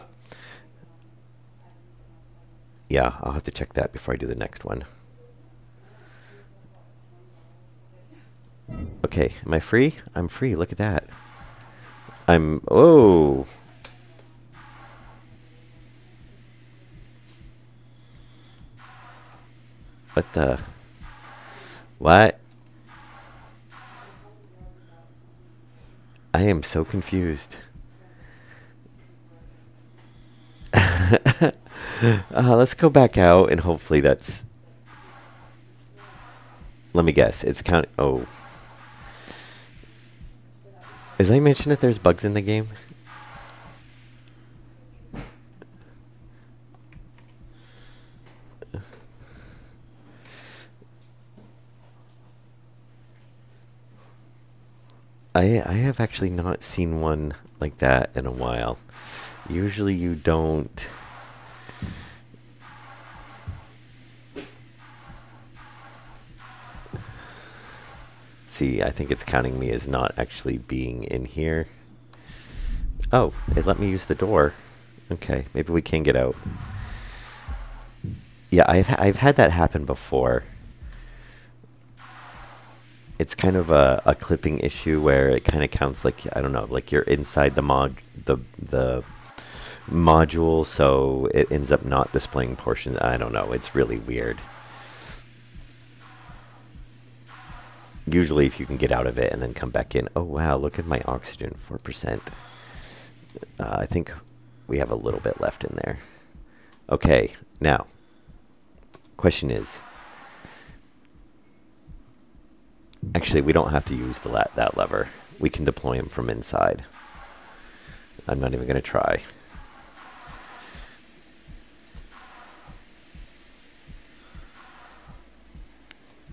Yeah, I'll have to check that before I do the next one. Okay, am I free? I'm free. Look at that. Oh. What the? What? I am so confused. Let's go back out and hopefully that's... Let me guess. It's count... Oh. As I mentioned that there's bugs in the game? I have actually not seen one like that in a while. Usually you don't... See, I think it's counting me as not actually being in here. Oh, it let me use the door. Okay, maybe we can get out. Yeah, I've had that happen before. It's kind of a clipping issue where it kind of counts like, I don't know, like you're inside the module, so it ends up not displaying portions. I don't know. It's really weird. Usually if you can get out of it and then come back in. Oh, wow, look at my oxygen, 4%. I think we have a little bit left in there. Okay, now, question is, actually, we don't have to use that lever. We can deploy him from inside. I'm not even going to try.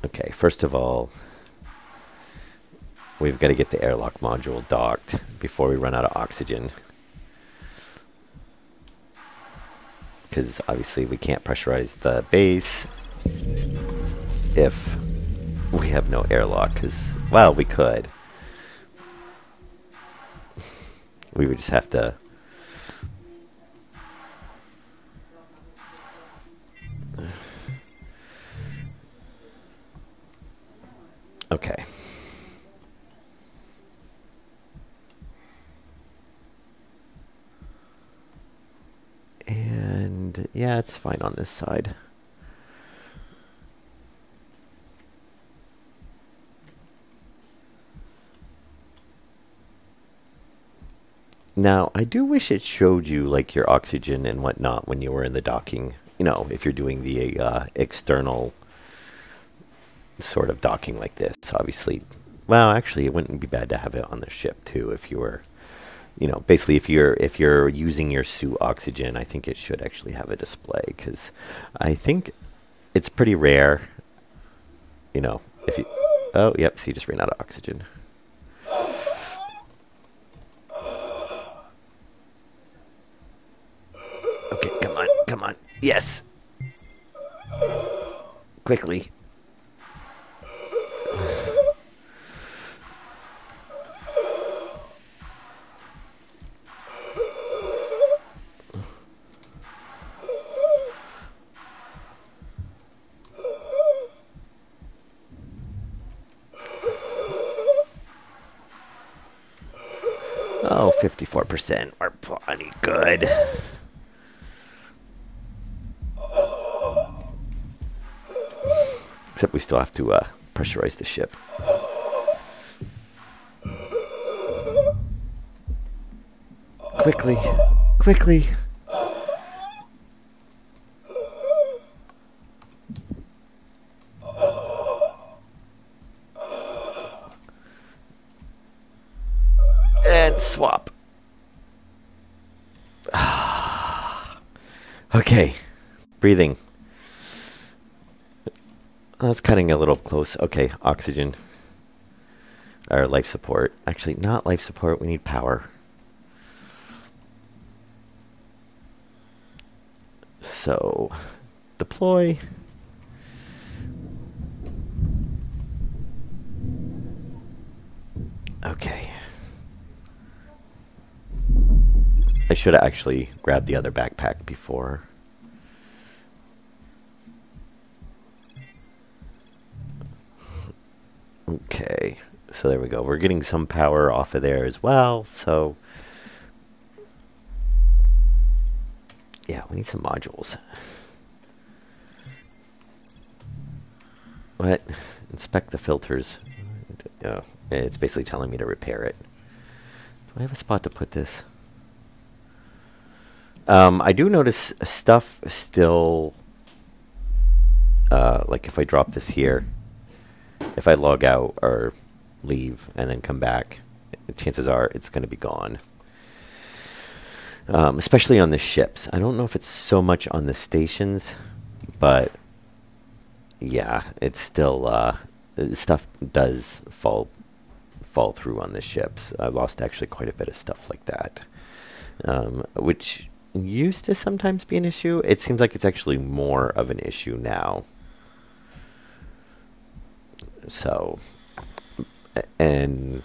Okay, first of all, we've got to get the airlock module docked before we run out of oxygen. Because obviously we can't pressurize the base if we have no airlock. Because, well, we could. We would just have to... Okay. And yeah, it's fine on this side. Now, I do wish it showed you like your oxygen and whatnot when you were in the docking. You know, if you're doing the external sort of docking like this, obviously. Well, actually, it wouldn't be bad to have it on the ship too if you were, you know, basically if you're using your suit oxygen, I think it should actually have a display because I think it's pretty rare, you know, if you... Oh, yep, so you just ran out of oxygen. Okay, come on, come on. Yes. Quickly. Oh, 54%. We're plenty good. Except we still have to pressurize the ship. Quickly. Quickly. And swap. Okay. Breathing. That's cutting a little close. Okay, oxygen. Or life support. Actually, not life support. We need power. So, deploy. Okay. I should have actually grabbed the other backpack before. Okay. So there we go. We're getting some power off of there as well. So yeah, we need some modules. What? Inspect the filters. Oh, it's basically telling me to repair it. Do I have a spot to put this? I do notice stuff still, like if I drop this here, if I log out or leave and then come back, chances are it's going to be gone. Especially on the ships. I don't know if it's so much on the stations, but yeah, it's still, stuff does fall through on the ships. I lost actually quite a bit of stuff like that, which used to sometimes be an issue. It seems like it's actually more of an issue now. So, and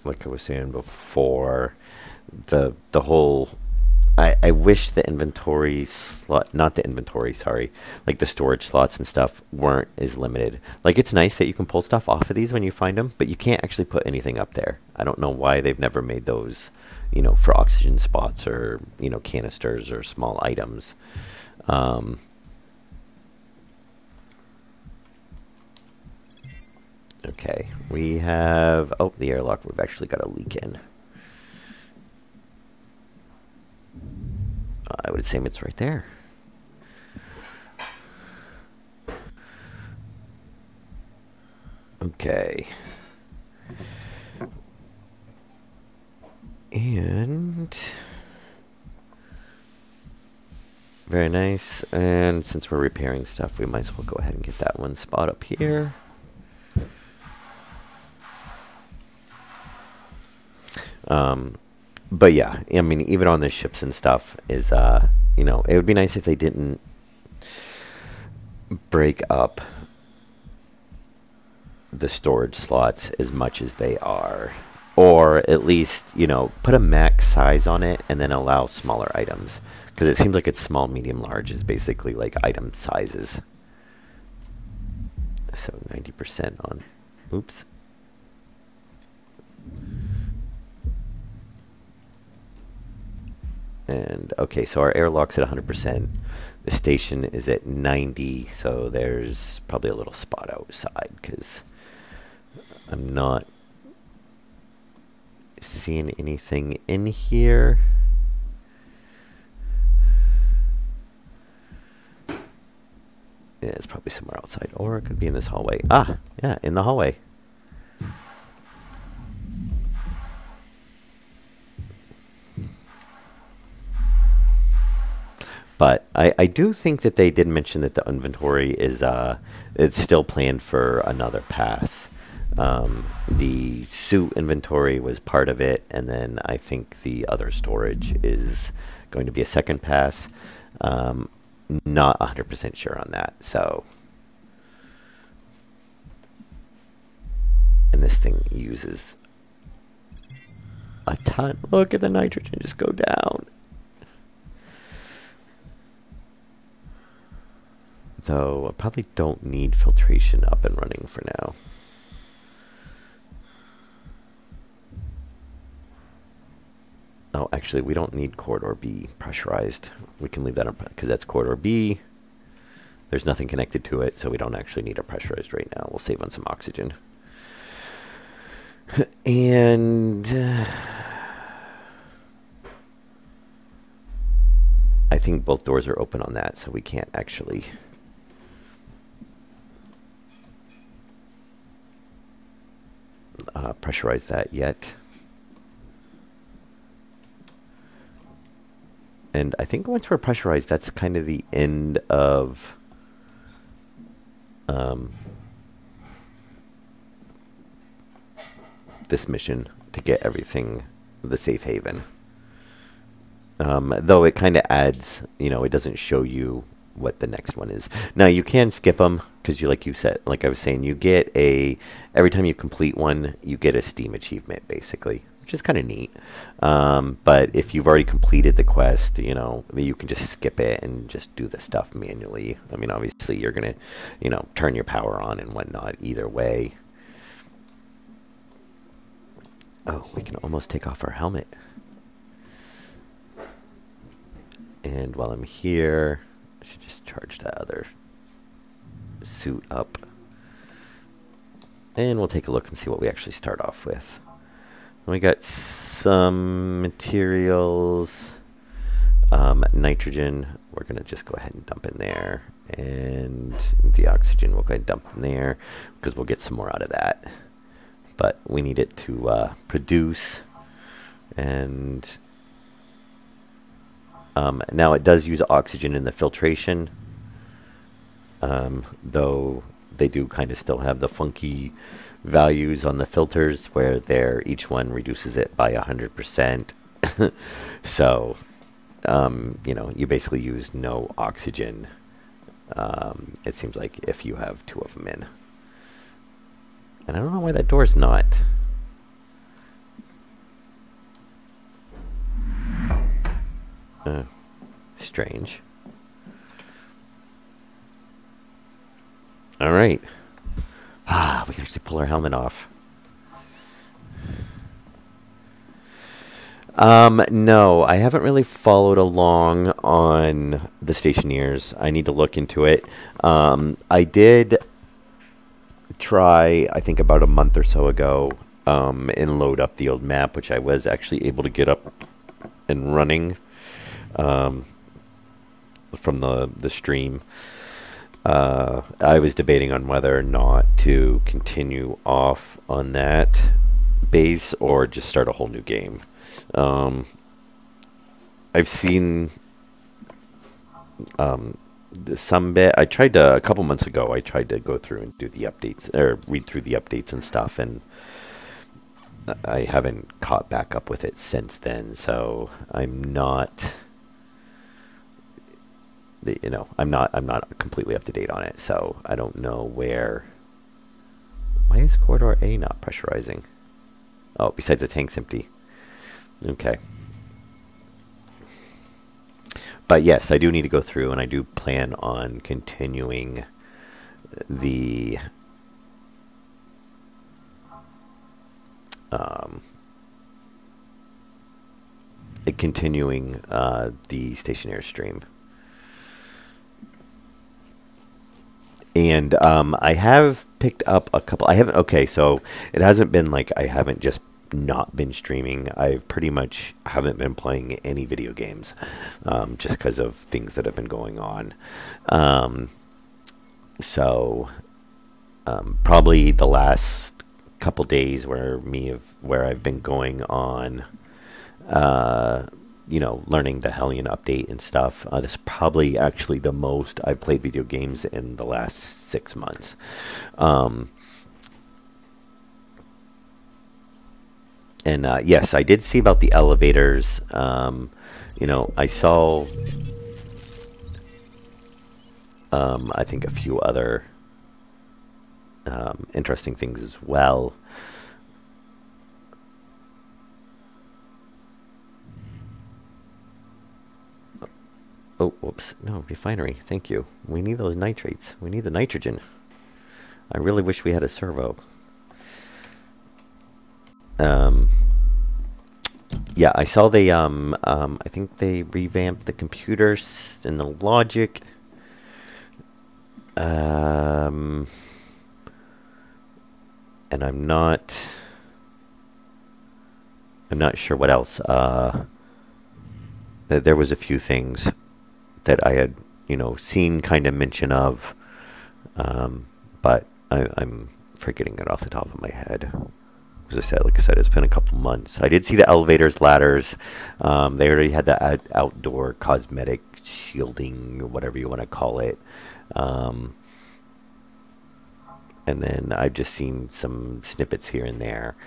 like I was saying before, the whole, I wish the inventory slot, not the inventory, sorry, like the storage slots and stuff weren't as limited. Like, it's nice that you can pull stuff off of these when you find them, but you can't actually put anything up there. I don't know why they've never made those, you know, for oxygen spots or, you know, canisters or small items. Okay, we have, oh, the airlock, we've actually got a leak in. I would assume it's right there. Okay. And very nice. And since we're repairing stuff, we might as well go ahead and get that one spot up here. But yeah, I mean, even on the ships and stuff is, you know, it would be nice if they didn't break up the storage slots as much as they are. Or at least, you know, put a max size on it and then allow smaller items. Because it seems like it's small, medium, large is basically like item sizes. So 90% on, oops. And okay, so our airlock's at 100%. The station is at 90, so there's probably a little spot outside because I'm not seeing anything in here. Yeah, it's probably somewhere outside, or it could be in this hallway. Ah, yeah, in the hallway. But I do think that they did mention that the inventory is it's still planned for another pass. The suit inventory was part of it, and then I think the other storage is going to be a second pass. Not 100% sure on that. So, and this thing uses a ton. Look at the nitrogen just go down. Though I probably don't need filtration up and running for now. Oh, actually, we don't need corridor B pressurized. We can leave that on because that's corridor B. There's nothing connected to it, so we don't actually need it pressurized right now. We'll save on some oxygen. And I think both doors are open on that, so we can't actually pressurize that yet. And I think once we're pressurized, that's kind of the end of this mission to get everything, the safe haven. Though it kind of adds, you know, it doesn't show you what the next one is. Now you can skip them because like you said, like I was saying, you get every time you complete one, you get a Steam achievement basically, which is kind of neat. But if you've already completed the quest, you know, you can just skip it and just do the stuff manually. I mean, obviously you're going to, you know, turn your power on and whatnot either way. Oh, we can almost take off our helmet. And while I'm here, I should just charge that other suit up. And we'll take a look and see what we actually start off with. We got some materials. Nitrogen, we're going to just go ahead and dump in there. And the oxygen, we'll go ahead and dump in there because we'll get some more out of that. But we need it to produce. And now it does use oxygen in the filtration, though they do kind of still have the funky values on the filters where each one reduces it by 100%. So, you know, you basically use no oxygen. It seems like if you have two of them in. And I don't know why that door's not. Strange. All right. We can actually pull our helmet off. No, I haven't really followed along on the stationeers. I need to look into it. I did try, I think about a month or so ago, and load up the old map, which I was actually able to get up and running from the stream. I was debating on whether or not to continue off on that base or just start a whole new game. I've seen some bit. I tried to, a couple months ago, I tried to go through and do the updates, or read through the updates and stuff, and I haven't caught back up with it since then, so I'm not... You know, I'm not completely up to date on it, so I don't know where. Why is corridor A not pressurizing? Oh, besides the tank's empty. Okay. But yes, I do need to go through, and I do plan on continuing the the stationary stream. And I have picked up a couple. I haven't. Okay, so it hasn't been like I haven't just not been streaming. I've pretty much haven't been playing any video games, just because of things that have been going on. So probably the last couple days where I've been going on. You know, learning the Hellion update and stuff. That's probably actually the most I've played video games in the last 6 months. And yes, I did see about the elevators. You know, I saw, I think, a few other interesting things as well. Oh, whoops. No, refinery. Thank you. We need those nitrates. We need the nitrogen. I really wish we had a servo. Yeah, I saw they, I think they revamped the computers and the logic. And I'm not sure what else. There was a few things that I had, you know, seen kind of mention of, but I'm forgetting it off the top of my head. As like I said, it's been a couple months. I did see the elevators, ladders. They already had the outdoor cosmetic shielding, whatever you want to call it. And then I've just seen some snippets here and there,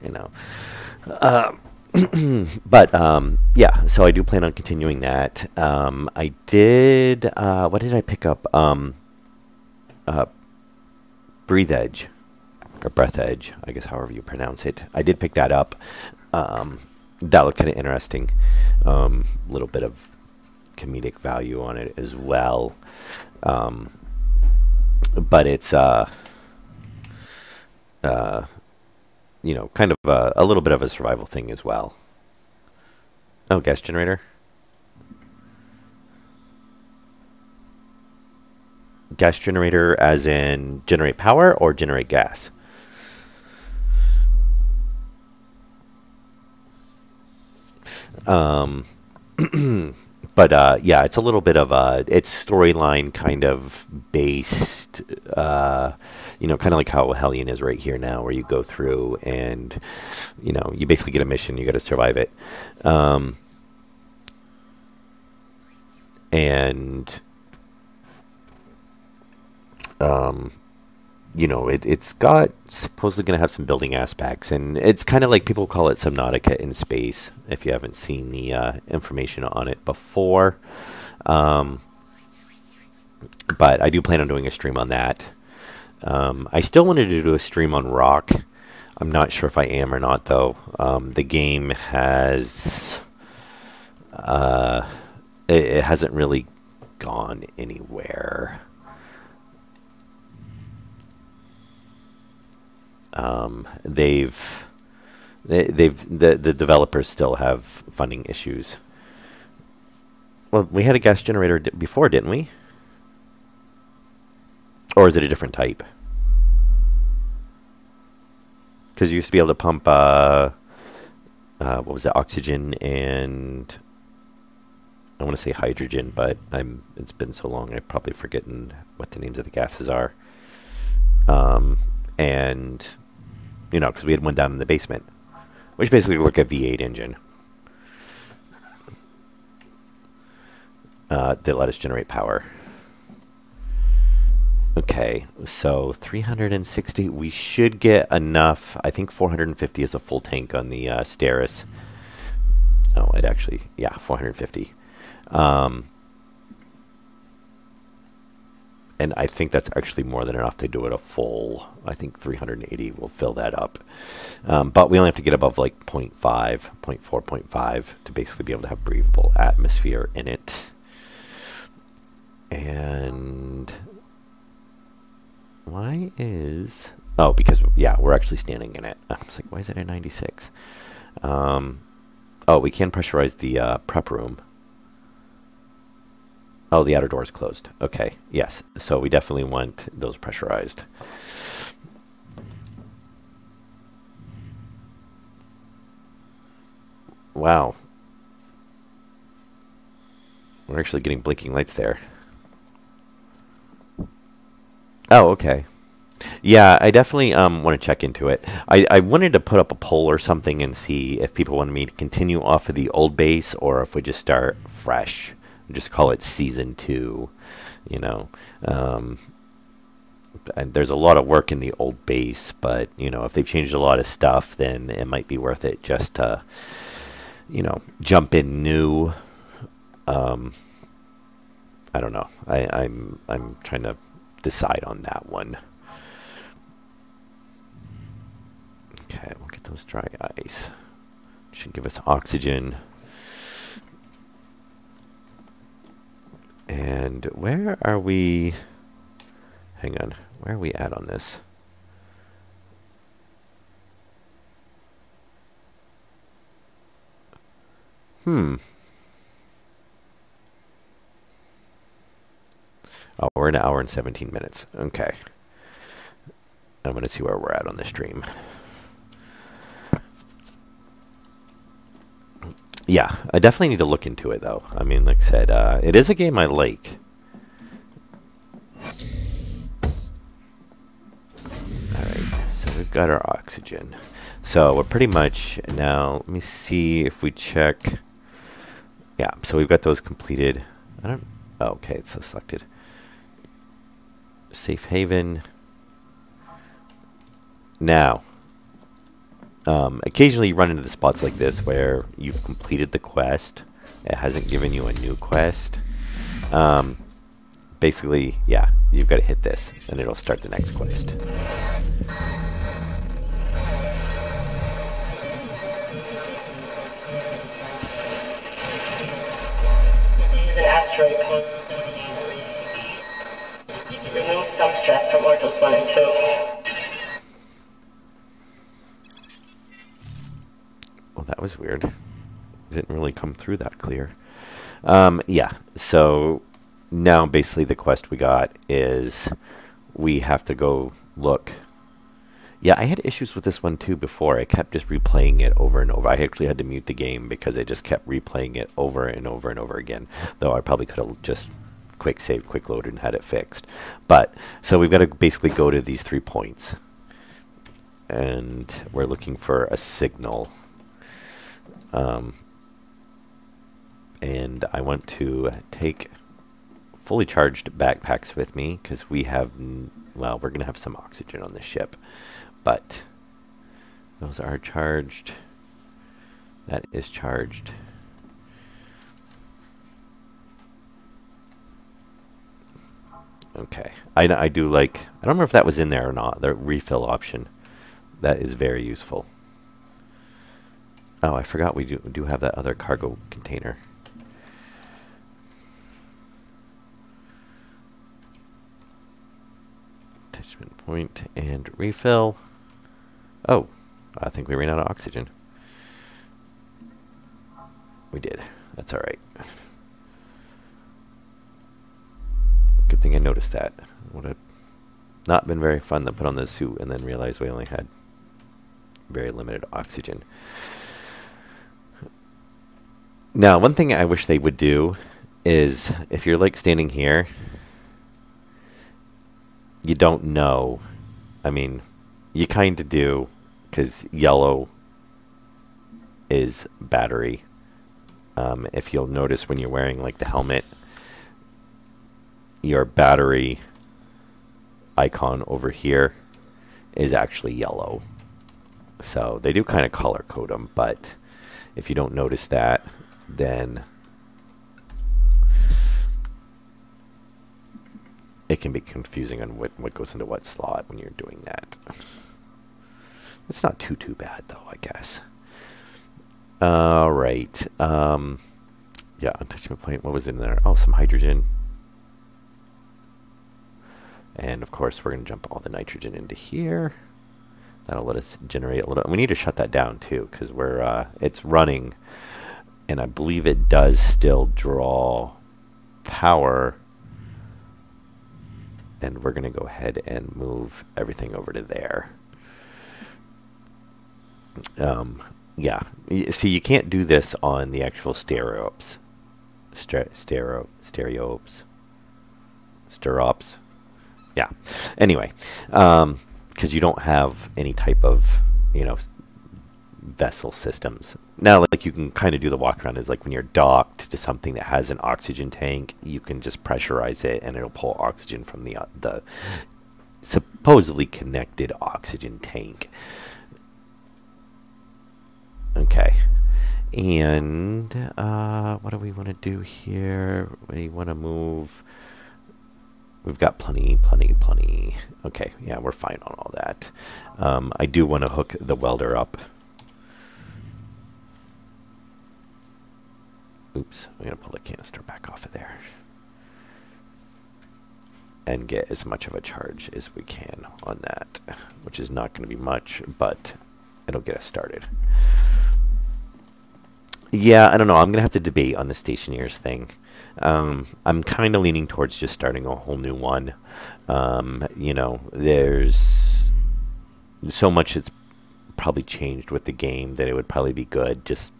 you know. But yeah, so I do plan on continuing that. I did, what did I pick up? Breathe Edge, or Breath Edge, I guess, however you pronounce it. I did pick that up. That looked kind of interesting. A little bit of comedic value on it as well. But it's you know, kind of a little bit of a survival thing as well. Oh, gas generator. Gas generator as in generate power or generate gas? Um, but yeah, it's a little bit of it's storyline kind of based, you know, kind of like how Hellion is right here now, where you go through and, you know, you basically get a mission, you got to survive it. And you know, it's got supposedly going to have some building aspects, and it's kind of like people call it Subnautica in space. If you haven't seen the information on it before, but I do plan on doing a stream on that. I still wanted to do a stream on Rock. I'm not sure if I am or not, though. The game has it hasn't really gone anywhere. The developers still have funding issues. Well, we had a gas generator before, didn't we? Or is it a different type? Because you used to be able to pump, what was it, oxygen and I want to say hydrogen, but it's been so long I've probably forgotten what the names of the gases are. And you know, because we had one down in the basement, which basically looked like a V8 engine that let us generate power. Okay, so 360. We should get enough. I think 450 is a full tank on the Steris. Oh, it actually, yeah, 450. And I think that's actually more than enough to do it a full. I think 380 will fill that up. But we only have to get above like 0.5, 0.4, 0.5 to basically be able to have breathable atmosphere in it. And why is... Oh, because, yeah, we're actually standing in it. I was like, why is it at 96? Oh, we can pressurize the prep room. Oh, the outer door is closed. Okay, yes. So we definitely want those pressurized. Wow. We're actually getting blinking lights there. Oh, okay. Yeah, I definitely want to check into it. I wanted to put up a poll or something and see if people wanted me to continue off of the old base or if we just start fresh. Just call it season 2, you know. And there's a lot of work in the old base, but you know, if they've changed a lot of stuff, then it might be worth it just to, you know, jump in new. I don't know. I'm trying to decide on that one. Okay, we'll get those dry ice. Should give us oxygen. And where are we? Hang on. Where are we at on this? Oh, we're in 1 hour and 17 minutes. Okay. I'm going to see where we're at on this stream. Yeah, I definitely need to look into it, though. I mean, like I said, it is a game I like. Alright, so we've got our oxygen. So we're pretty much now, let me see if we check. Yeah, so we've got those completed. Oh, okay, it's selected. Safe haven. Now, occasionally you run into the spots like this where you've completed the quest. It hasn't given you a new quest. Basically, yeah, you've got to hit this and it'll start the next quest. This is an asteroid paint. Remove some stress from orbital 1 and 2. Oh, that was weird. Didn't really come through that clear. Yeah, so now basically the quest we got is we have to go look. Yeah, I had issues with this one too before. I kept just replaying it over and over. I actually had to mute the game because I just kept replaying it over and over and over again. Though I probably could have just quick saved, quick loaded, and had it fixed. But, so we've got to basically go to these 3 points. And we're looking for a signal. And I want to take fully charged backpacks with me because we have, well, we're going to have some oxygen on this ship. But those are charged. That is charged. Okay. I do like, I don't remember if that was in there or not, the refill option. That is very useful. Oh, I forgot we do have that other cargo container. Attachment point and refill. Oh, I think we ran out of oxygen. We did. That's all right. Good thing I noticed that. Would have not been very fun to put on the suit and then realize we only had very limited oxygen. Now, one thing I wish they would do is if you're like standing here, you don't know. I mean, you kind of do, because yellow is battery. If you'll notice when you're wearing like the helmet, your battery icon over here is actually yellow. So they do kind of color code them, but if you don't notice that, then it can be confusing on what goes into what slot when you're doing that. It's not too bad though, I guess. All right. Yeah, attachment point. What was in there? Oh, some hydrogen. And of course, we're going to jump all the nitrogen into here. That'll let us generate a little. We need to shut that down too, because we're it's running, and I believe it does still draw power. And we're going to go ahead and move everything over to there. Yeah. See, you can't do this on the actual stereops. Stereops. Yeah. Anyway, because you don't have any type of, vessel systems. Now, like, you can kind of do the walk around is like when you're docked to something that has an oxygen tank, you can just pressurize it and it'll pull oxygen from the supposedly connected oxygen tank. Okay. And what do we want to do here? We want to move. We've got plenty. Okay, yeah, we're fine on all that. I do want to hook the welder up. Oops, I'm going to pull the canister back off of there. And get as much of a charge as we can on that, which is not going to be much, but it'll get us started. Yeah, I don't know. I'm going to have to debate on the stationaries thing. I'm kind of leaning towards just starting a whole new one. There's so much that's probably changed with the game that it would probably be good just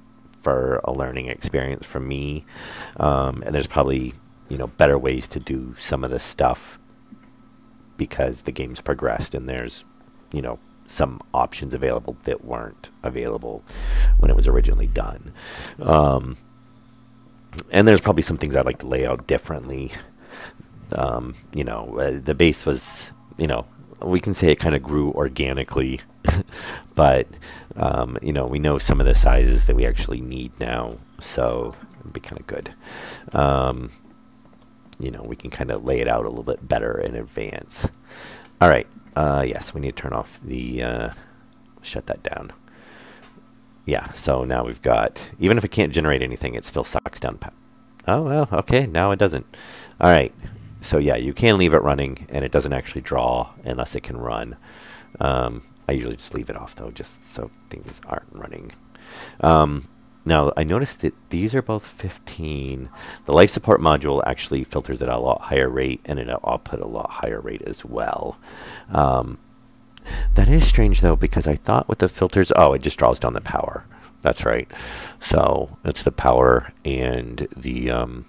for a learning experience for me. And there's probably, better ways to do some of this stuff because the game's progressed and there's, some options available that weren't available when it was originally done. And there's probably some things I'd like to lay out differently. The base was, we can say it kind of grew organically, but, we know some of the sizes that we actually need now, so it'd be kind of good. We can kind of lay it out a little bit better in advance. All right. Yes, we need to turn off the, shut that down. Yeah, so now we've got, even if it can't generate anything, it still sucks down. Oh, well, okay, now it doesn't. All right, so yeah, you can leave it running, and it doesn't actually draw unless it can run. I usually just leave it off, though, just so things aren't running. Now, I noticed that these are both 15. The life support module actually filters at a lot higher rate, and it'll output a lot higher rate as well. That is strange, though, because I thought with the filters, oh, it just draws down the power. That's right. So it's the power and the,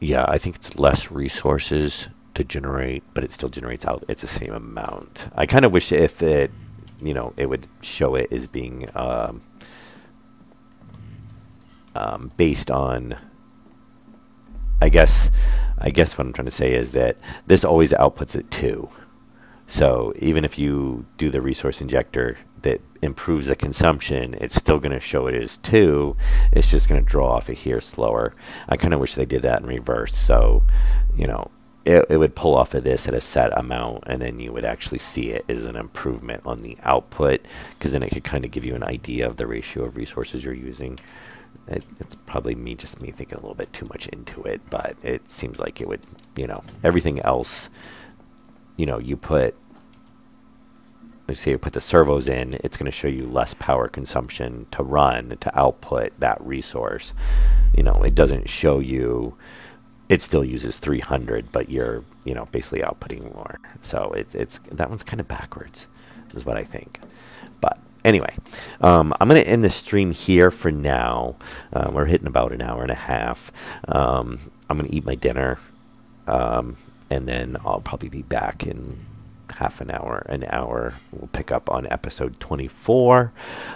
yeah, I think it's less resources to generate, but it still generates out. It's the same amount. I kind of wish if it, it would show it as being based on, I guess what I'm trying to say is that this always outputs at 2. So even if you do the resource injector that improves the consumption, it's still going to show it as 2. It's just going to draw off of here slower. I kind of wish they did that in reverse. So, it would pull off of this at a set amount, and then you would actually see it as an improvement on the output, because then it could kind of give you an idea of the ratio of resources you're using. It's probably me thinking a little bit too much into it, but it seems like it would, everything else, you put, let's say you put the servos in, it's going to show you less power consumption to run, to output that resource. It doesn't show you, it still uses 300, but you're, basically outputting more. So it's that one's kind of backwards, is what I think. But anyway, I'm going to end the stream here for now. We're hitting about an hour and a half. I'm going to eat my dinner, and then I'll probably be back in half an hour. We'll pick up on episode 24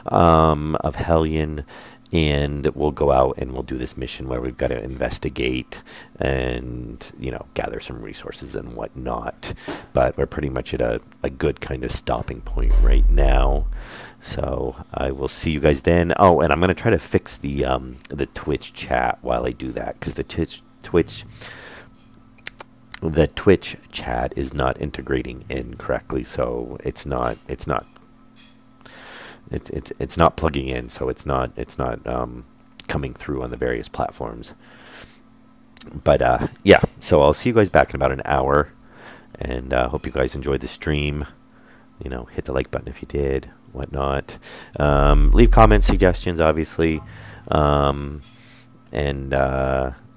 of Hellion, and we'll go out and we'll do this mission where we've got to investigate and, gather some resources and whatnot. But we're pretty much at a good kind of stopping point right now. So I will see you guys then. Oh, and I'm going to try to fix the Twitch chat while I do that, because the Twitch chat is not integrating in correctly, so it's not plugging in, so it's not coming through on the various platforms. But yeah, so I'll see you guys back in about an hour, and hope you guys enjoyed the stream. Hit the like button if you did, whatnot. Leave comments, suggestions, obviously, and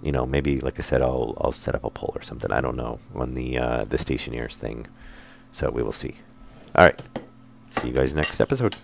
maybe, like I said, I'll set up a poll or something. I don't know, on the stationeers thing. So we will see. All right. See you guys next episode.